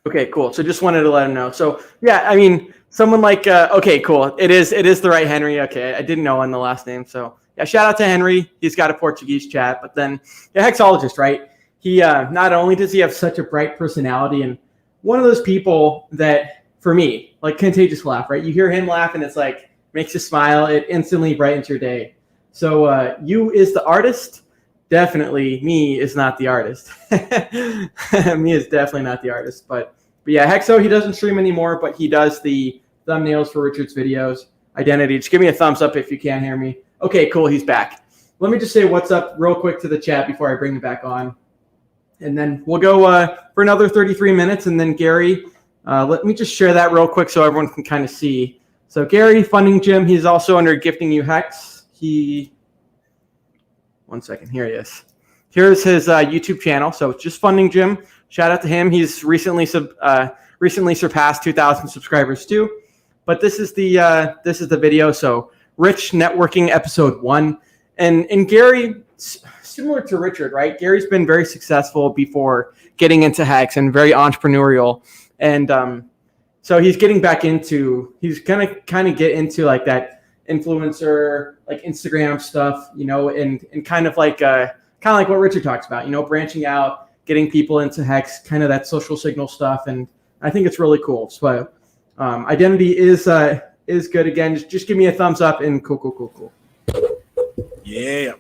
Okay, cool. So just wanted to let him know. So yeah, I mean, someone like, okay, cool. It is the right Henry. Okay, I didn't know on the last name. So yeah, shout out to Henry. He's got a Portuguese chat, but then the Hexologist, right? He not only does he have such a bright personality and one of those people that, for me, like contagious laugh, right? You hear him laugh and it's like, makes you smile. It instantly brightens your day. So you is the artist. Definitely me is not the artist. Me is definitely not the artist. But yeah, Hexo, he doesn't stream anymore, but he does the thumbnails for Richard's videos. Identity, just give me a thumbs up if you can't hear me. Okay, cool, he's back. Let me just say what's up real quick to the chat before I bring it back on. And then we'll go for another 33 minutes. And then Gary, let me just share that real quick so everyone can kind of see. So Gary, Funding Jim, he's also under Gifting You Hex. One second, here he is. Here's his YouTube channel. So just Funding Jim. Shout out to him. He's recently surpassed 2,000 subscribers too. But this is the video. So Rich Networking episode 1, and Gary, similar to Richard, right? Gary's been very successful before getting into Hex and very entrepreneurial, and so he's getting back into. He's gonna kind of get into like that influencer, like Instagram stuff, you know, and kind of like what Richard talks about, you know, branching out, getting people into Hex, kind of that social signal stuff, and I think it's really cool. So Identity is good. Again, just give me a thumbs up and cool. Yeah,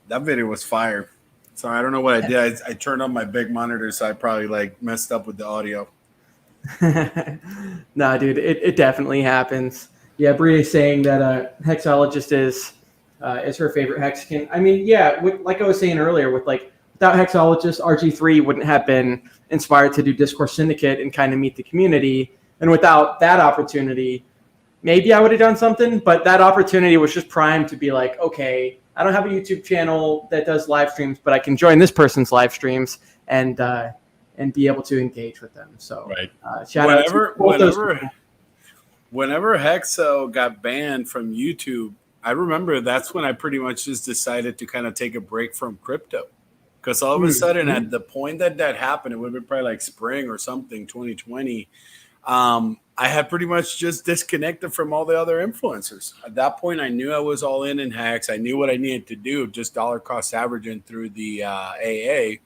that video was fire. Sorry, I don't know what I did. I turned on my big monitor, so I probably like messed up with the audio. No, dude, it definitely happens. Yeah, Bria's saying that Hexologist is her favorite Hexican. I mean, yeah, like I was saying earlier, without Hexologist, RG3 wouldn't have been inspired to do Discourse Syndicate and kind of meet the community. And without that opportunity, maybe I would have done something. But that opportunity was just primed to be like, okay, I don't have a YouTube channel that does live streams, but I can join this person's live streams and be able to engage with them. So right. Shout out to whenever Hexo got banned from YouTube, I remember that's when I pretty much just decided to kind of take a break from crypto. Because all of a sudden, at the point that happened, it would have been probably like spring or something, 2020. I had pretty much just disconnected from all the other influencers. At that point, I knew I was all in Hex. I knew what I needed to do, just dollar cost averaging through the AA.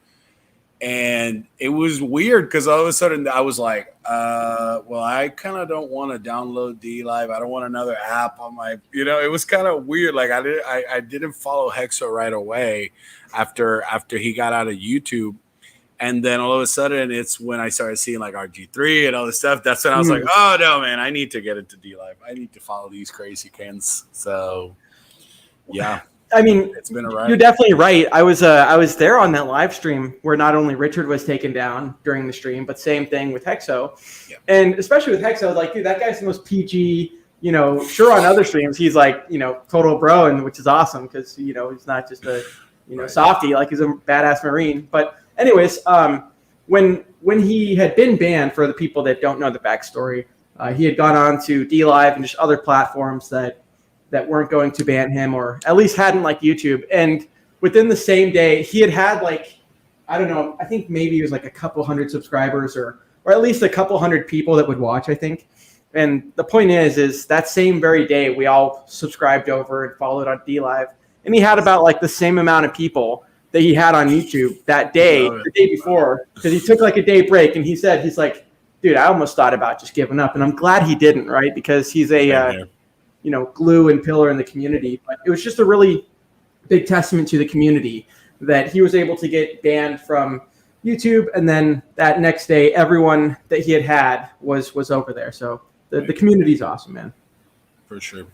And it was weird because all of a sudden I was like, well, I kind of don't want to download DLive. I don't want another app on my, it was kind of weird. Like I didn't follow Hexo right away after he got out of YouTube. And then all of a sudden it's when I started seeing like RG3 and all this stuff. That's when I was like, oh no, man, I need to get into DLive. I need to follow these crazy cans. So yeah. I mean, it's been a ride. You're definitely right. I was there on that live stream where not only Richard was taken down during the stream, but same thing with Hexo. Yeah. And especially with Hexo, I was like, dude, that guy's the most PG, sure on other streams, he's like, total bro, and which is awesome because, he's not just a, softie, like he's a badass Marine. But anyways, when he had been banned, for the people that don't know the backstory, he had gone on to DLive and just other platforms that weren't going to ban him, or at least hadn't, like YouTube. And within the same day, he had like, I don't know, I think maybe it was like a couple hundred subscribers or at least a couple hundred people that would watch, I think. And the point is that same very day, we all subscribed over and followed on DLive. And he had about like the same amount of people that he had on YouTube that day, the day before, because he took like a day break. And he's like, dude, I almost thought about just giving up. And I'm glad he didn't, right? Because he's a, glue and pillar in the community. But it was just a really big testament to the community that he was able to get banned from YouTube. And then that next day, everyone that he had was over there. So the community's awesome, man. For sure.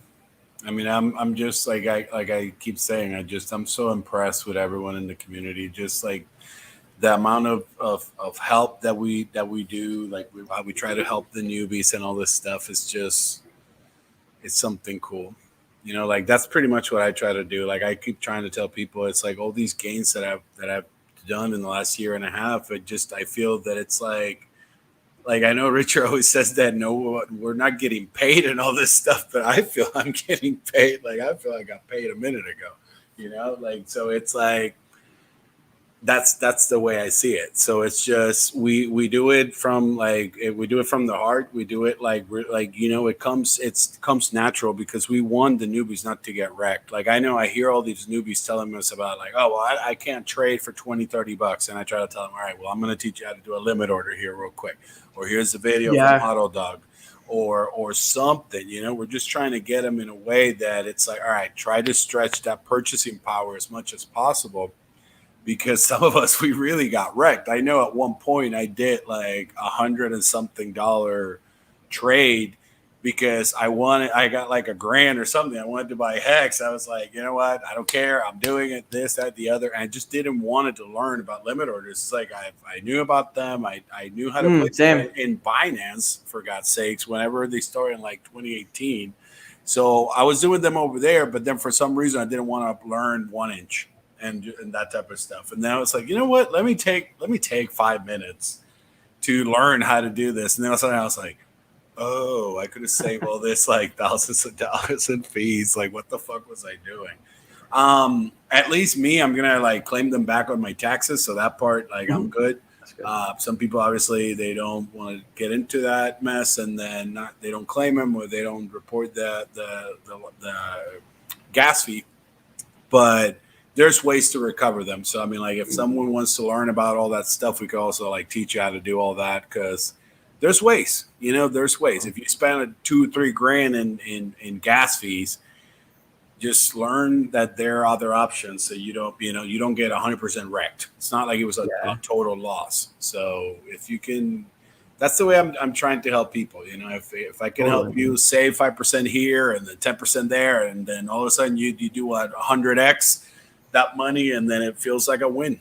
I mean, I'm just like I keep saying, I'm so impressed with everyone in the community. Just like the amount of help that we do, like how we try to help the newbies and all this stuff is just, it's something cool. You know, like that's pretty much what I try to do. Like I keep trying to tell people, it's like all these gains that I've done in the last year and a half. I feel that it's like I know Richard always says that no, we're not getting paid and all this stuff, but I feel I'm getting paid. Like I feel like I got paid a minute ago, you know, like, so it's like, that's the way I see it. So it's just we do it from we do it from the heart. We do it like you know, it comes natural because we want the newbies not to get wrecked. Like I know I hear all these newbies telling us about like, oh well, I can't trade for $20-$30, and I try to tell them, all right, well I'm going to teach you how to do a limit order here real quick, or here's the video from AutoDog, or something. You know, we're just trying to get them in a way that it's like, all right, try to stretch that purchasing power as much as possible. Because some of us, we really got wrecked. I know at one point I did like $100 and something trade because I got like $1,000 or something. I wanted to buy Hex. I was like, you know what? I don't care. I'm doing it, this, that, the other. And I just didn't want to learn about limit orders. It's like I knew about them. I knew how to place them in Binance, for God's sakes, whenever they started in like 2018. So I was doing them over there, but then for some reason I didn't want to learn 1inch. And that type of stuff. And now it's like, you know what? Let me take 5 minutes to learn how to do this. And then all of a sudden I was like, oh, I could have saved all this like thousands of dollars in fees. Like, what the fuck was I doing? At least me, I'm gonna like claim them back on my taxes. So that part, like, I'm good. Some people obviously they don't want to get into that mess, and then they don't claim them or they don't report the gas fee. But there's ways to recover them. So, I mean, like if someone wants to learn about all that stuff, we could also like teach you how to do all that because there's ways, you know, there's ways. If you spend $2-3 in gas fees, just learn that there are other options. So you don't get 100% wrecked. It's not like it was a total loss. So if you can, that's the way I'm trying to help people. You know, if I can help you save 5% here and then 10% there, and then all of a sudden you do what, 100x that money, and then it feels like a win.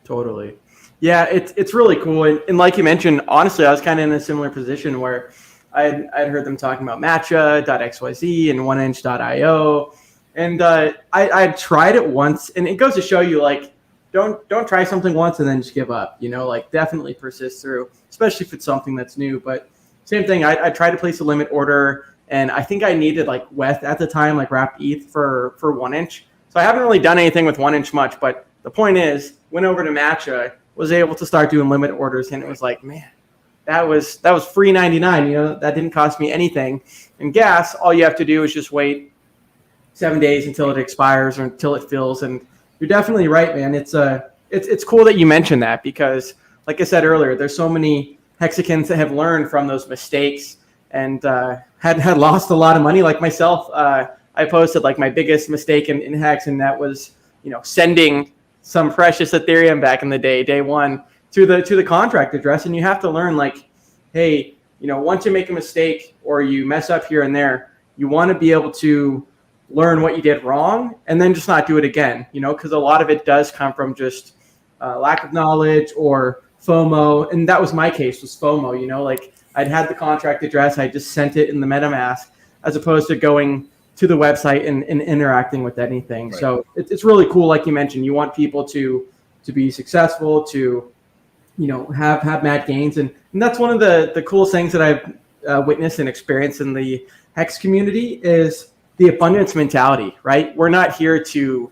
Totally. Yeah, it's really cool. And like you mentioned, honestly, I was kind of in a similar position where I'd heard them talking about matcha.xyz and 1inch.io. And I tried it once, and it goes to show you, like, don't try something once and then just give up, you know, like definitely persist through, especially if it's something that's new. But same thing, I tried to place a limit order, and I think I needed like WETH at the time, like wrapped ETH for 1inch. So I haven't really done anything with 1inch much, but the point is, went over to Matcha, was able to start doing limit orders, and it was like, man, that was free 99. You know, that didn't cost me anything. And gas, all you have to do is just wait 7 days until it expires or until it fills. And you're definitely right, man. It's cool that you mentioned that because, like I said earlier, there's so many Hexicans that have learned from those mistakes and had lost a lot of money, like myself. I posted like my biggest mistake in Hex, and that was, you know, sending some precious Ethereum back in the day one to the contract address. And you have to learn, like, hey, you know, once you make a mistake or you mess up here and there, you want to be able to learn what you did wrong and then just not do it again, you know, because a lot of it does come from just lack of knowledge or FOMO. And that was my case, was FOMO, you know, like I'd had the contract address, I just sent it in the MetaMask as opposed to going to the website and interacting with anything. Right. So it's really cool. Like you mentioned, you want people to be successful, to, you know, have mad gains. And that's one of the coolest things that I've witnessed and experienced in the Hex community is the abundance mentality, right? We're not here to,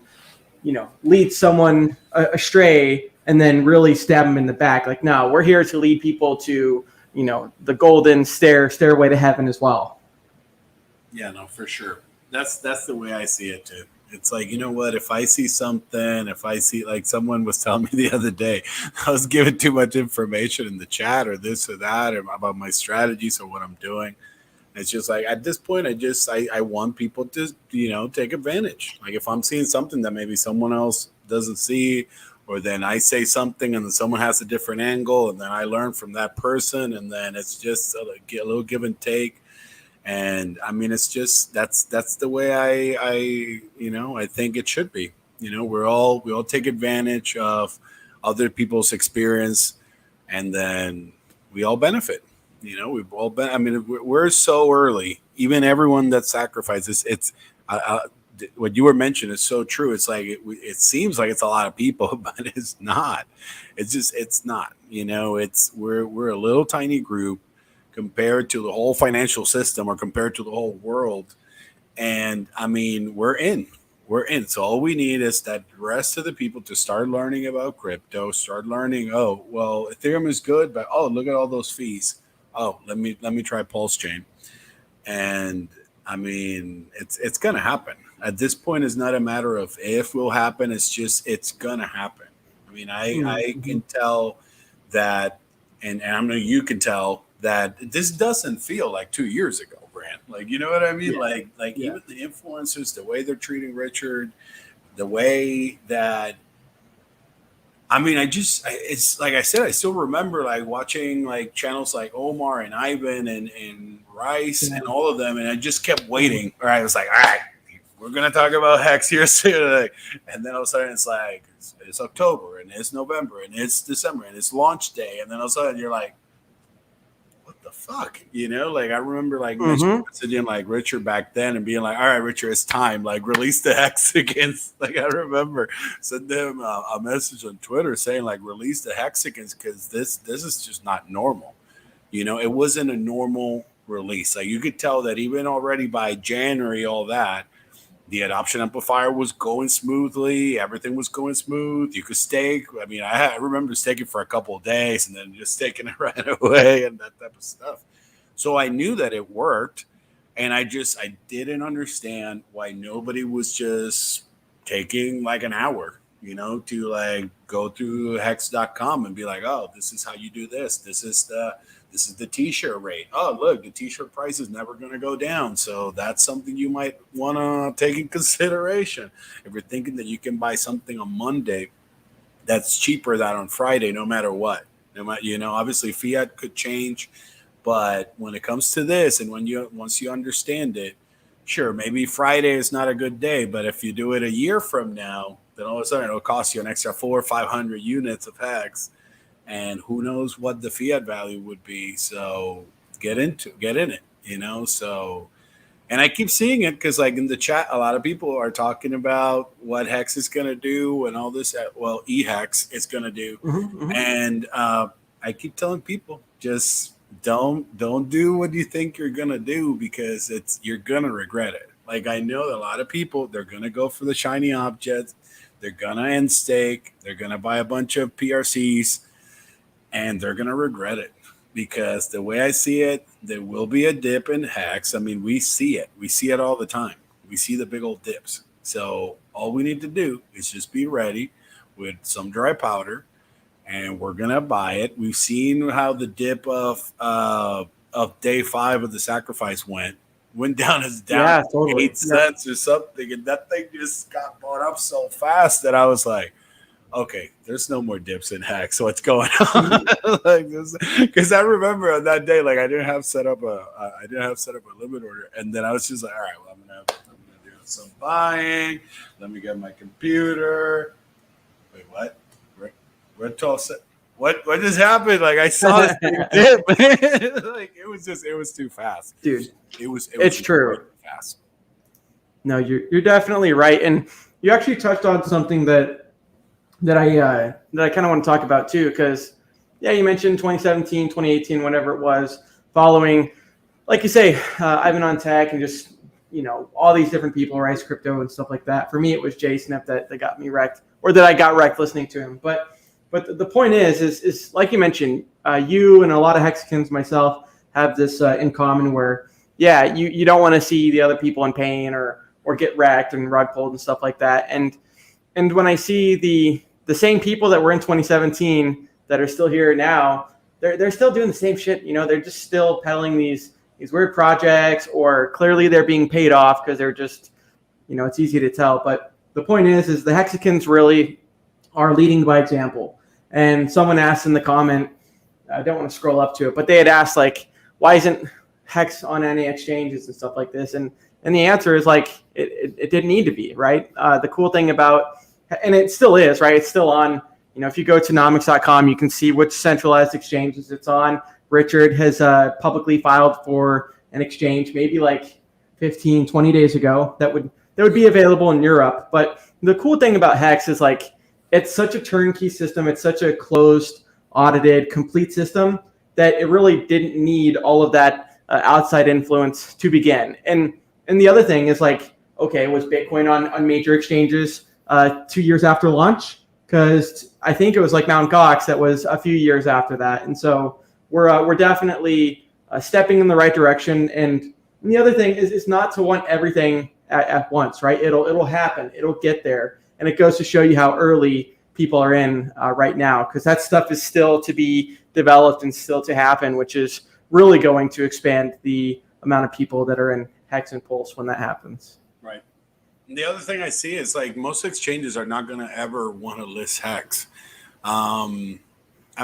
you know, lead someone astray and then really stab them in the back. Like, no, we're here to lead people to, you know, the golden stairway to heaven as well. Yeah, no, for sure. That's the way I see it too. It's like, you know what, if I see something, if I see, like someone was telling me the other day, I was giving too much information in the chat or this or that or about my strategies or what I'm doing. It's just like, at this point, I want people to, you know, take advantage. Like if I'm seeing something that maybe someone else doesn't see, or then I say something and then someone has a different angle and then I learn from that person, and then it's just a little give and take. And I mean, it's just that's the way I think it should be. We all take advantage of other people's experience, and then we all benefit. We've all been. I mean, we're so early. Even everyone that sacrifices, what you were mentioning is so true. It's like it seems like it's a lot of people, but it's not. It's not. We're a little tiny group compared to the whole financial system or compared to the whole world. And I mean, we're in. So all we need is that rest of the people to start learning about crypto, start learning, oh, well, Ethereum is good, but oh, look at all those fees. Oh, let me try Pulse Chain. And I mean, it's gonna happen. At this point, it's not a matter of if will happen, it's gonna happen. I mean, I can tell that, and I know you can tell that this doesn't feel like 2 years ago. Like, you know what I mean? Yeah. Like even the influencers, the way they're treating Richard, the way that, I mean, it's like I said, I still remember like watching like channels like Omar and Ivan and Rice and all of them. And I just kept waiting. Or I was like, all right, we're going to talk about Hex here soon. And then all of a sudden it's like, it's October and it's November and it's December and it's launch day. And then all of a sudden you're like, the fuck, like I remember like messaging like Richard back then and being like, all right, Richard, it's time, like release the hexagons. Like I remember sending him a message on Twitter saying like release the hexagons because this is just not normal. It wasn't a normal release. Like you could tell that even already by January, all that the adoption amplifier was going smoothly. Everything was going smooth. You could stake. I mean, I remember staking for a couple of days and then just staking it right away and that type of stuff. So I knew that it worked. And I didn't understand why nobody was just taking like an hour, to like go through hex.com and be like, oh, this is how you do this. This is the t-shirt rate. Oh, look, the t-shirt price is never going to go down. So that's something you might want to take in consideration. If you're thinking that you can buy something on Monday that's cheaper than on Friday, no matter what. Obviously fiat could change, but when it comes to this and once you understand it, sure, maybe Friday is not a good day, but if you do it a year from now, then all of a sudden it'll cost you an extra 400 or 500 units of Hex. And who knows what the fiat value would be. So get in it, so, and I keep seeing it because like in the chat, a lot of people are talking about what Hex is going to do and all this, well, eHex is going to do. And I keep telling people, just don't do what you think you're going to do because you're going to regret it. Like I know that a lot of people, they're going to go for the shiny objects. They're going to end stake. They're going to buy a bunch of PRCs. And they're going to regret it because the way I see it, there will be a dip in Hex. I mean, we see it. We see it all the time. We see the big old dips. So all we need to do is just be ready with some dry powder, and we're going to buy it. We've seen how the dip of day 5 of the sacrifice went down as down totally. 8 cents or something. And that thing just got bought up so fast that I was like, okay, there's no more dips in Hex. So what's going on? Like this, because I remember on that day, like I didn't have set up a limit order, and then I was just like, all right, well, I'm gonna do some buying. Let me get my computer. Wait, what? What just happened? Like I saw this thing dip. Like it was too fast, dude. It's true. Fast. No, you're definitely right, and you actually touched on something that I kind of want to talk about too, because you mentioned 2017, 2018, whatever it was, following, like you say, Ivan on Tech and just, all these different people, Rice Crypto and stuff like that. For me, it was JSnip that got me wrecked, or that I got wrecked listening to him. But the point is like you mentioned, you and a lot of Hexicans, myself, have this in common where, you don't want to see the other people in pain or get wrecked and rug pulled and stuff like that. And when I see the same people that were in 2017 that are still here now, they're still doing the same shit. They're just still peddling these weird projects, or clearly they're being paid off because they're just, it's easy to tell. But the point is the Hexicans really are leading by example. And someone asked in the comment, I don't want to scroll up to it, but they had asked like, why isn't Hex on any exchanges and stuff like this? And the answer is like it didn't need to be, right? The cool thing about, and it still is, right? It's still on. If you go to nomics.com, you can see which centralized exchanges it's on. Richard has publicly filed for an exchange maybe like 15, 20 days ago that would be available in Europe. But the cool thing about Hex is like it's such a turnkey system. It's such a closed, audited, complete system that it really didn't need all of that outside influence to begin. And the other thing is like, okay, was Bitcoin on major exchanges 2 years after launch? Because I think it was like Mt. Gox that was a few years after that. And so we're definitely stepping in the right direction. And the other thing is not to want everything at once, right? It'll happen. It'll get there. And it goes to show you how early people are in right now, because that stuff is still to be developed and still to happen, which is really going to expand the amount of people that are in Hex and Pulse when that happens. Right. And the other thing I see is like most exchanges are not going to ever want to list Hex. I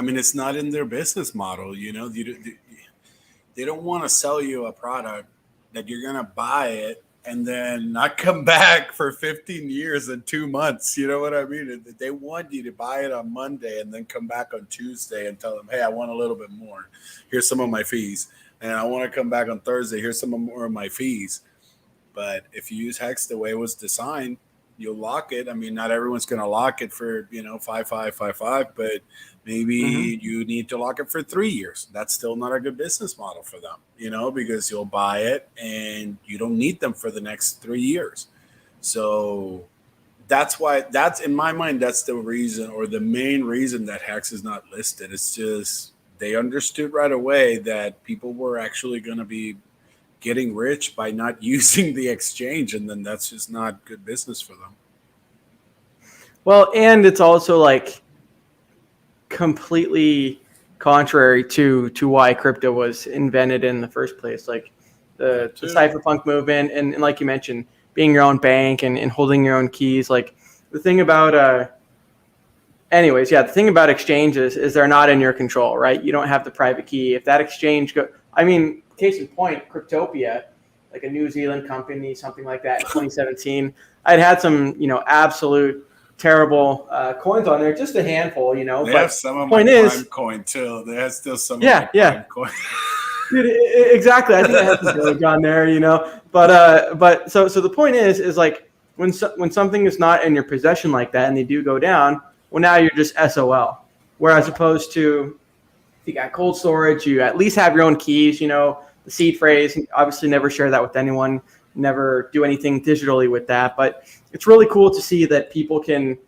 mean, it's not in their business model. They don't want to sell you a product that you're going to buy it and then not come back for 15 years and 2 months. You know what I mean? They want you to buy it on Monday and then come back on Tuesday and tell them, hey, I want a little bit more. Here's some of my fees. And I want to come back on Thursday. Here's some more of my fees. But if you use Hex the way it was designed, you'll lock it. I mean, not everyone's going to lock it for, 5.5, but maybe you need to lock it for 3 years. That's still not a good business model for them, because you'll buy it and you don't need them for the next 3 years. So that's in my mind, that's the reason, or the main reason that Hex is not listed. It's just they understood right away that people were actually going to be getting rich by not using the exchange, and then that's just not good business for them. Well, and it's also like completely contrary to why crypto was invented in the first place. Like the cypherpunk movement, and like you mentioned, being your own bank and holding your own keys. Like the thing about the thing about exchanges is they're not in your control, right? You don't have the private key. If that exchange case in point, Cryptopia, like a New Zealand company, something like that in 2017. I'd had some, absolute terrible coins on there, just a handful, They but have some of my Prime coin too. They have still some of my Prime coin. Dude, exactly. I think I had some Doge on there, But so the point is like when something is not in your possession like that and they do go down, well, now you're just SOL. Whereas opposed to if you got cold storage, you at least have your own keys, the seed phrase. Obviously, never share that with anyone. Never do anything digitally with that. But it's really cool to see that people can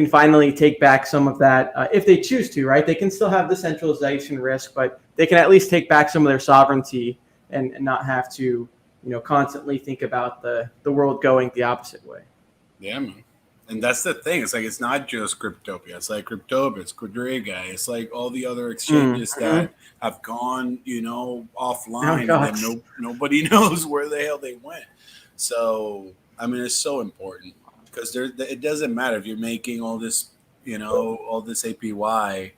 finally take back some of that if they choose to, right? They can still have the centralization risk, but they can at least take back some of their sovereignty and not have to, constantly think about the world going the opposite way. Yeah, man. And that's the thing. It's like it's not just Cryptopia. It's like Cryptobits, Quadriga. It's like all the other exchanges that have gone, offline, and then nobody knows where the hell they went. So, I mean, it's so important because it doesn't matter if you're making all this, all this APY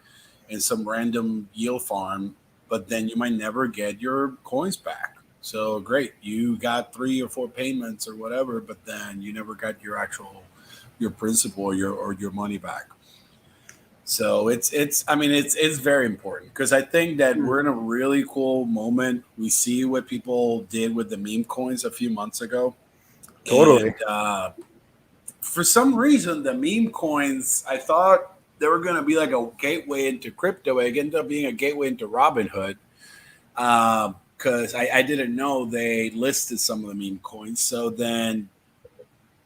in some random yield farm, but then you might never get your coins back. So great, you got 3 or 4 payments or whatever, but then you never got your principal or your money back. So it's very important because I think that we're in a really cool moment. We see what people did with the meme coins a few months ago. Totally. And, for some reason, the meme coins, I thought they were going to be like a gateway into crypto. It ended up being a gateway into Robinhood because I didn't know they listed some of the meme coins. So then,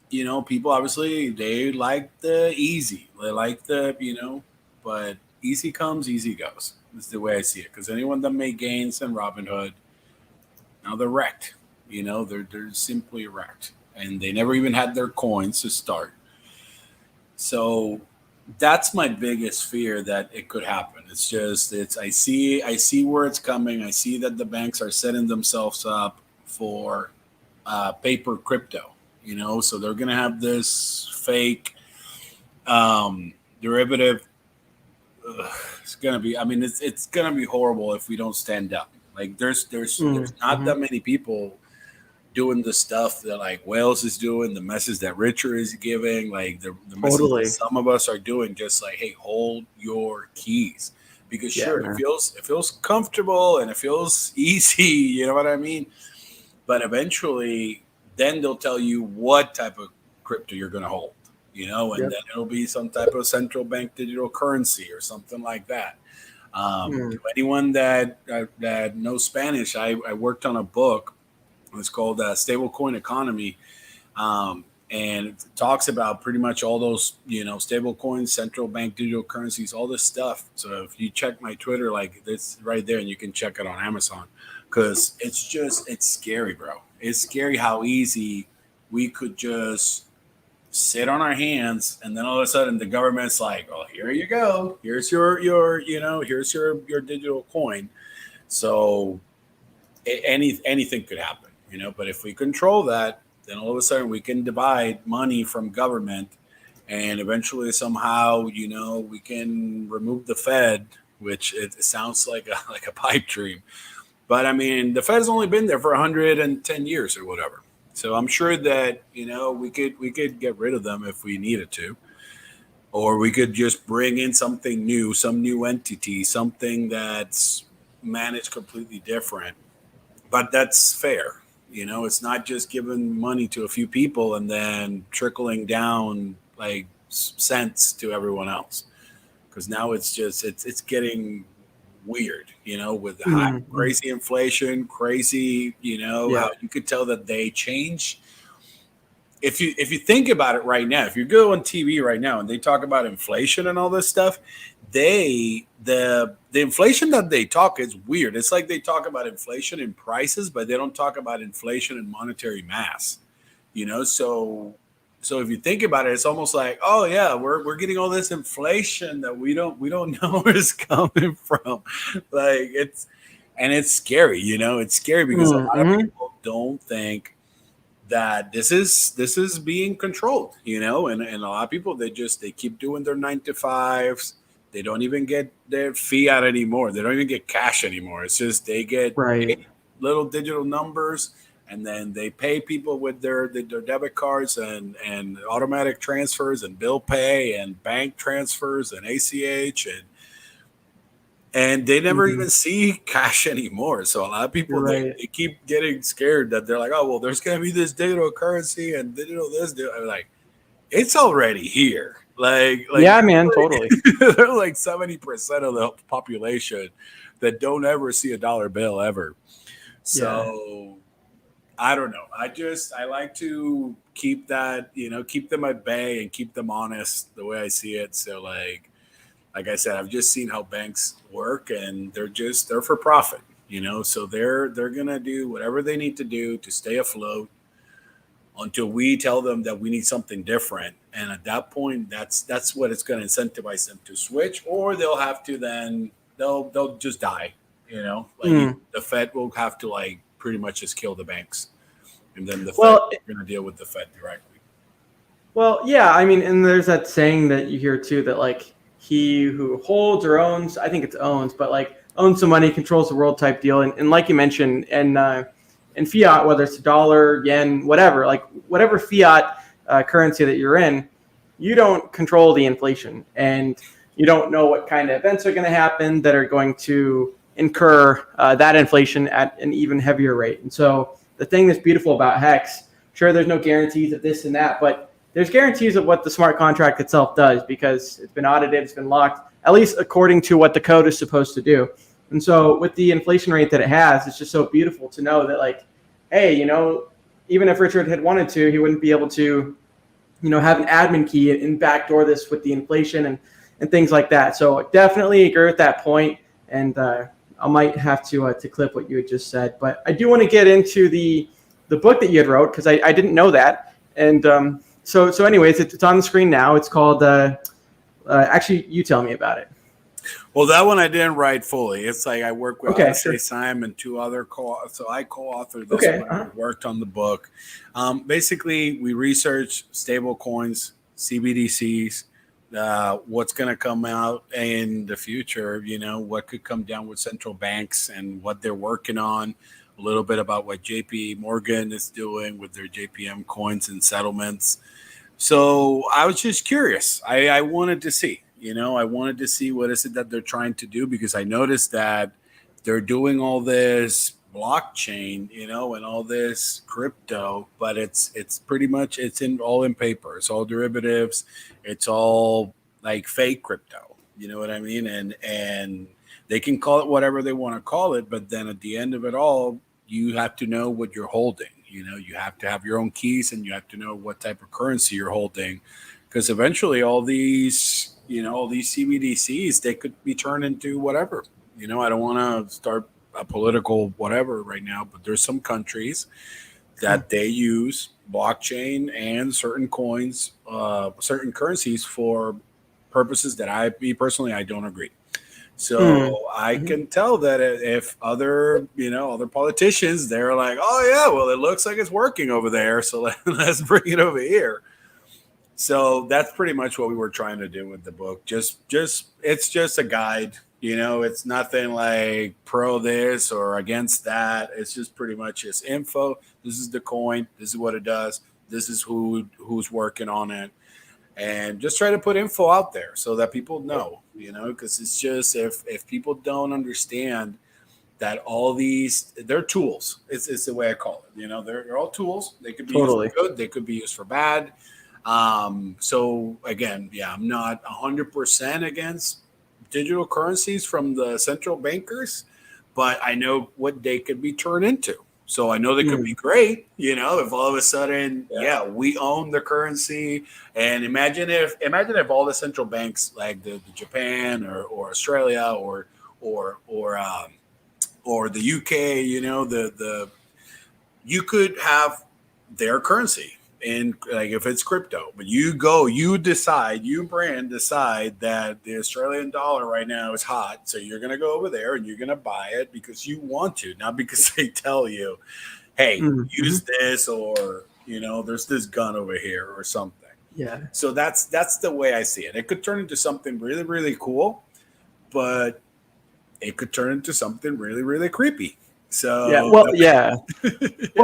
people obviously, they like the easy. They like the, but easy comes, easy goes. That's the way I see it. Because anyone that made gains in Robinhood, now they're wrecked. They're simply wrecked. And they never even had their coins to start. So that's my biggest fear that it could happen. It's just I see where it's coming. I see that the banks are setting themselves up for paper crypto. So they're gonna have this fake derivative. It's gonna be. I mean, it's gonna be horrible if we don't stand up. Like there's not that many people doing the stuff that like Wales is doing, the message that Richard is giving, like the message Totally. that some of us are doing, just like, hey, hold your keys. Because sure, man. it feels comfortable and it feels easy, you know what I mean? But eventually then they'll tell you what type of crypto you're gonna hold, and then it'll be some type of central bank digital currency or something like that. To anyone that knows Spanish, I worked on a book. It's called Stablecoin Economy, and it talks about pretty much all those, stable coins, central bank digital currencies, all this stuff. So if you check my Twitter, like it's right there, and you can check it on Amazon, because it's scary, bro. It's scary how easy we could just sit on our hands, and then all of a sudden the government's like, "Oh, here you go. Here's your here's your digital coin." So anything could happen, But if we control that, then all of a sudden we can divide money from government, and eventually somehow, we can remove the Fed, which it sounds like a pipe dream. But I mean, the Fed's only been there for 110 years or whatever. So I'm sure that, we could get rid of them if we needed to, or we could just bring in something new, some new entity, something that's managed completely different. But that's fair. It's not just giving money to a few people and then trickling down like cents to everyone else. Because now it's getting weird, with high, crazy inflation, crazy, how you could tell that they change. If you think about it right now, if you go on TV right now and they talk about inflation and all this stuff, the inflation that they talk is weird. It's like they talk about inflation in prices, but they don't talk about inflation in monetary mass. So if you think about it, it's almost like, oh yeah, we're getting all this inflation that we don't know where it's coming from. Like it's scary, It's scary because a lot of people don't think that this is being controlled, and a lot of people they keep doing their 9 to 5s. They don't even get their fiat anymore. They don't even get cash anymore. It's just they get little digital numbers, and then they pay people with their debit cards and automatic transfers and bill pay and bank transfers and ACH, and they never even see cash anymore. So a lot of people they keep getting scared that they're like, oh well, there's gonna be this digital currency and digital this. I'm like, it's already here. Like yeah, man, totally. They're like 70% of the population that don't ever see a dollar bill ever. So I don't know. I like to keep that, keep them at bay and keep them honest the way I see it. So like I said, I've just seen how banks work, and they're for profit, so they're going to do whatever they need to do to stay afloat until we tell them that we need something different. And at that point, that's what it's going to incentivize them to switch, or they'll have to then they'll just die, the Fed will have to like pretty much just kill the banks. And then the Fed are going to deal with the Fed directly. Well, yeah, I mean, and there's that saying that you hear too, that like he who holds or owns, I think it's owns, but like owns some money, controls the world type deal. And like you mentioned, and in fiat, whether it's dollar, yen, whatever, like whatever fiat currency that you're in, you don't control the inflation, and you don't know what kind of events are going to happen that are going to incur that inflation at an even heavier rate. And so the thing that's beautiful about Hex, sure, there's no guarantees of this and that, but there's guarantees of what the smart contract itself does, because it's been audited, it's been locked, at least according to what the code is supposed to do. And so with the inflation rate that it has, it's just so beautiful to know that like, hey, even if Richard had wanted to, he wouldn't be able to, have an admin key and backdoor this with the inflation and things like that. So definitely agree with that point. And I might have to clip what you had just said, but I do want to get into the book that you had wrote, because I didn't know that. And so anyways, it's on the screen now. It's called, actually, you tell me about it. Well, that one I didn't write fully. It's like I work with Simon and two other so I co-authored this one. I worked on the book. Basically, we researched stable coins, CBDCs, what's going to come out in the future, what could come down with central banks and what they're working on, a little bit about what JP Morgan is doing with their JPM coins and settlements. So I was just curious. I wanted to see, what is it that they're trying to do, because I noticed that they're doing all this blockchain, and all this crypto, but it's pretty much all in paper. It's all derivatives. It's all like fake crypto. You know what I mean? And they can call it whatever they want to call it, but then at the end of it all, you have to know what you're holding. You have to have your own keys, and you have to know what type of currency you're holding, because eventually all these CBDCs, they could be turned into whatever. I don't want to start a political whatever right now, but there's some countries that they use blockchain and certain coins, certain currencies for purposes that I don't agree. So I can tell that if other politicians, they're like, oh yeah, well, it looks like it's working over there, so let's bring it over here. So that's pretty much what we were trying to do with the book. It's just a guide. It's nothing like pro this or against that. It's just pretty much just info. This is the coin. This is what it does. This is who's working on it. And just try to put info out there so that people know, because it's just if people don't understand that all these, they're tools. It's the way I call it. They're all tools. They could be used for good. They could be used for bad. So again, I'm not 100% against digital currencies from the central bankers, but I know what they could be turned into. So I know they could be great, if all of a sudden, we own the currency. And imagine if all the central banks, like the Japan or Australia or the UK, you could have their currency. And like if it's crypto, but you brand decide that the Australian dollar right now is hot, so you're going to go over there and you're going to buy it because you want to, not because they tell you, hey, use this, or there's this gun over here or something. Yeah. So that's the way I see it. It could turn into something really, really cool, but it could turn into something really, really creepy. So well,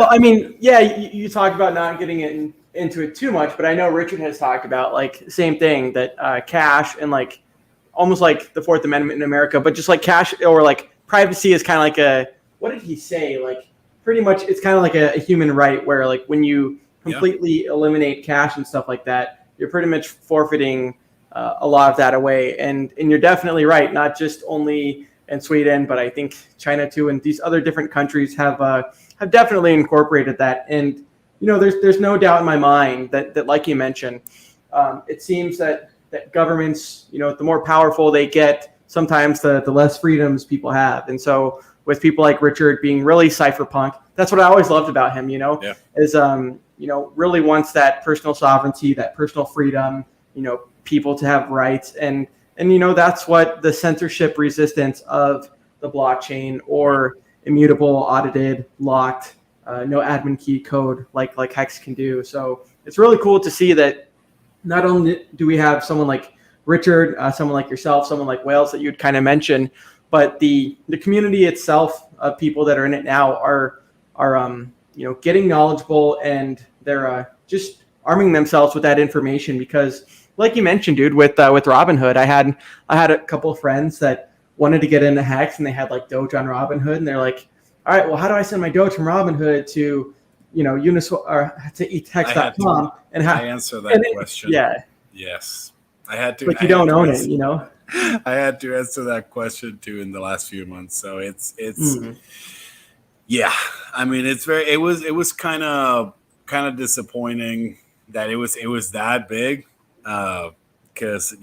I mean, you talk about not getting into it too much, but I know Richard has talked about like same thing, that cash and like almost like the Fourth Amendment in America, but just like cash or like privacy is kind of like what did he say? Like pretty much it's kind of like a human right, where like when you completely eliminate cash and stuff like that, you're pretty much forfeiting a lot of that away. And you're definitely right, not just only in Sweden, but I think China too, and these other different countries have definitely incorporated that. And there's no doubt in my mind that like you mentioned, it seems that governments, the more powerful they get, sometimes the less freedoms people have. And so with people like Richard being really cypherpunk, that's what I always loved about him. Is really wants that personal sovereignty, that personal freedom, people to have rights. And that's what the censorship resistance of the blockchain or immutable, audited, locked, no admin key code like Hex can do. So it's really cool to see that not only do we have someone like Richard, someone like yourself, someone like Wales that you'd kind of mention, but the community itself of people that are in it now are getting knowledgeable, and they're just arming themselves with that information, because like you mentioned, dude, with Robinhood, I had a couple of friends that wanted to get into Hex, and they had like Doge on Robinhood, and they're like, all right, well, how do I send my Doge from Robinhood to Uniswap or to Hex.com? And how I answer that question? Yes, I had to. But you don't own it, I had to answer that question too in the last few months. So it's I mean, it was kind of disappointing that it was that big. Because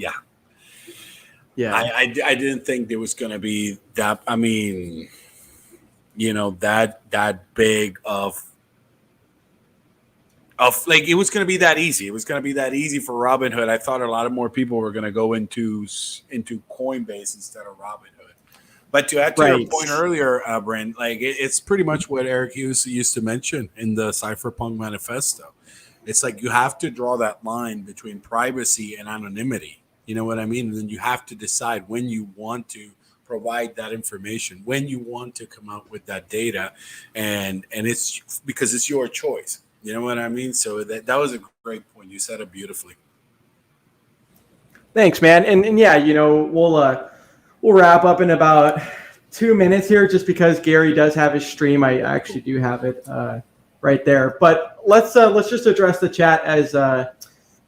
I didn't think there was going to be that. I mean, that big of like it was going to be that easy. It was going to be that easy for Robinhood. I thought a lot of more people were going to go into Coinbase instead of Robinhood. But to add to your point earlier, Brent, like it's pretty much what Eric Hughes used to mention in the Cypherpunk Manifesto. It's like you have to draw that line between privacy and anonymity. You know what I mean? And then you have to decide when you want to provide that information, when you want to come out with that data, and it's because it's your choice. You know what I mean? So that was a great point. You said it beautifully. Thanks, man. And yeah, we'll wrap up in about 2 minutes here, just because Gary does have his stream. I actually do have it right there. But let's just address the chat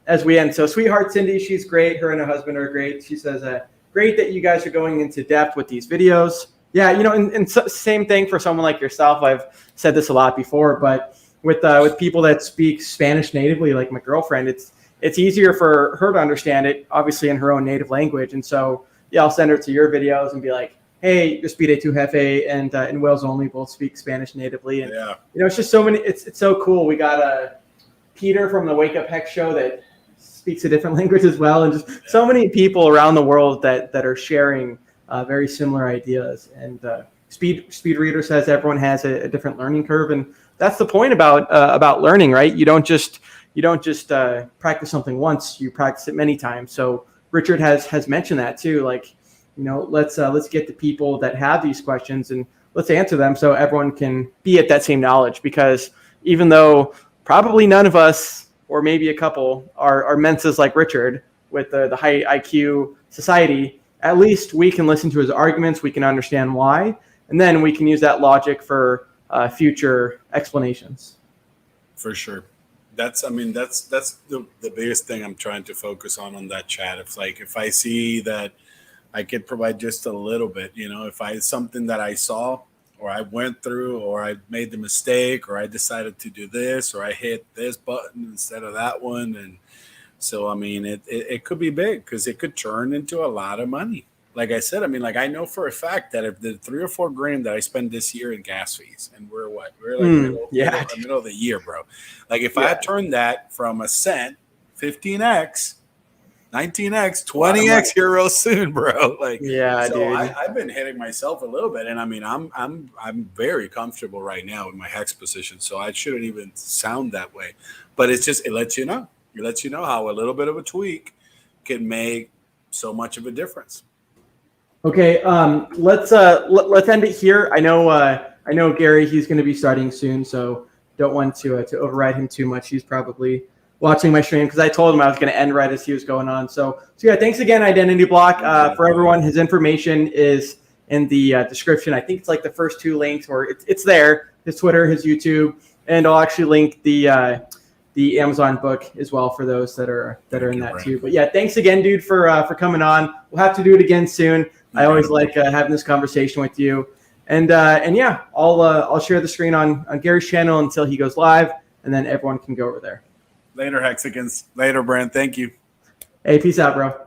as we end. So Sweetheart Cindy, she's great. Her and her husband are great. She says, great that you guys are going into depth with these videos. Yeah, and same thing for someone like yourself. I've said this a lot before, but with people that speak Spanish natively, like my girlfriend, it's easier for her to understand it, obviously in her own native language. And so, yeah, I'll send her to your videos and be like, hey, Despide tu Jefe and Wales Only both speak Spanish natively. And, it's just so many, it's so cool. We got Peter from the Wake Up Hex show that speaks a different language as well. And just so many people around the world that are sharing very similar ideas. And Speed Reader says everyone has a different learning curve. And that's the point about learning, right? You don't just practice something once, you practice it many times. So Richard has mentioned that too. Like, let's get the people that have these questions and let's answer them so everyone can be at that same knowledge. Because even though probably none of us, or maybe a couple, are Mensas like Richard with the high IQ society, at least we can listen to his arguments, we can understand why, and then we can use that logic for future explanations. For sure. That's the biggest thing I'm trying to focus on that chat. It's like, if I see that I could provide just a little bit, if something that I saw or I went through, or I made the mistake, or I decided to do this, or I hit this button instead of that one. And so, it could be big, because it could turn into a lot of money. Like I said, I know for a fact that if the $3 or $4 grand that I spend this year in gas fees, and we're like middle of the year, bro. Like, if I had turned that from a cent, 15x, 19x, 20x here real soon, bro. Like, so dude. I've been hitting myself a little bit, and I'm very comfortable right now with my hex position, so I shouldn't even sound that way. But it's just, it lets you know. It lets you know how a little bit of a tweak can make so much of a difference. Okay, let's end it here. I know Gary, he's going to be starting soon, so don't want to override him too much. He's probably watching my stream, because I told him I was going to end right as he was going on. So yeah, thanks again, Identity Block. For everyone, his information is in the description. I think it's like the first 2 links, or it's there. His Twitter, his YouTube, and I'll actually link the Amazon book as well for those that are in that too. But yeah, thanks again, dude, for coming on. We'll have to do it again soon. I always like having this conversation with you. And yeah, I'll share the screen on Gary's channel until he goes live, and then everyone can go over there. Later, Hexicans. Later, Brand. Thank you. Hey, peace out, bro.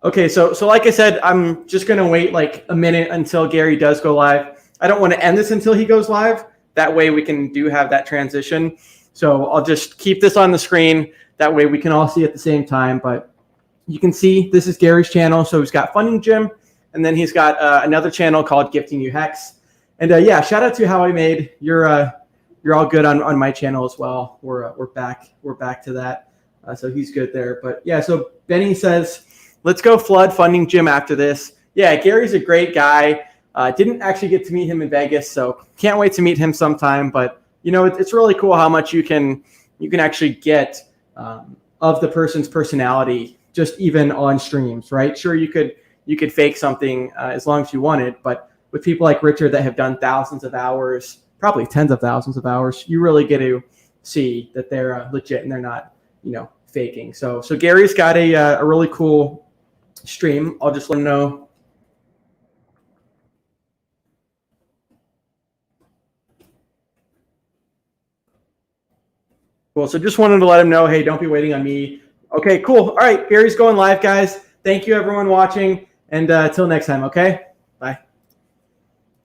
Okay, so like I said, I'm just going to wait like a minute until Gary does go live. I don't want to end this until he goes live. That way we can have that transition. So I'll just keep this on the screen. That way we can all see at the same time. But you can see this is Gary's channel. So he's got Funding Gym, and then he's got another channel called Gifting You Hex. And yeah, shout out to How I Made. You're all good on my channel as well. We're back to that. So he's good there. But yeah, so Benny says, let's go flood Funding Gym after this. Yeah, Gary's a great guy. Didn't actually get to meet him in Vegas, so can't wait to meet him sometime. But it's really cool how much you can actually get of the person's personality just even on streams, right? Sure, you could fake something as long as you wanted, but with people like Richard that have done thousands of hours, probably tens of thousands of hours, you really get to see that they're legit and they're not, faking. So Gary's got a really cool stream. I'll just let him know. Cool. So just wanted to let him know, hey, don't be waiting on me. Okay, cool. All right, Gary's going live, guys. Thank you, everyone watching, and till next time, okay?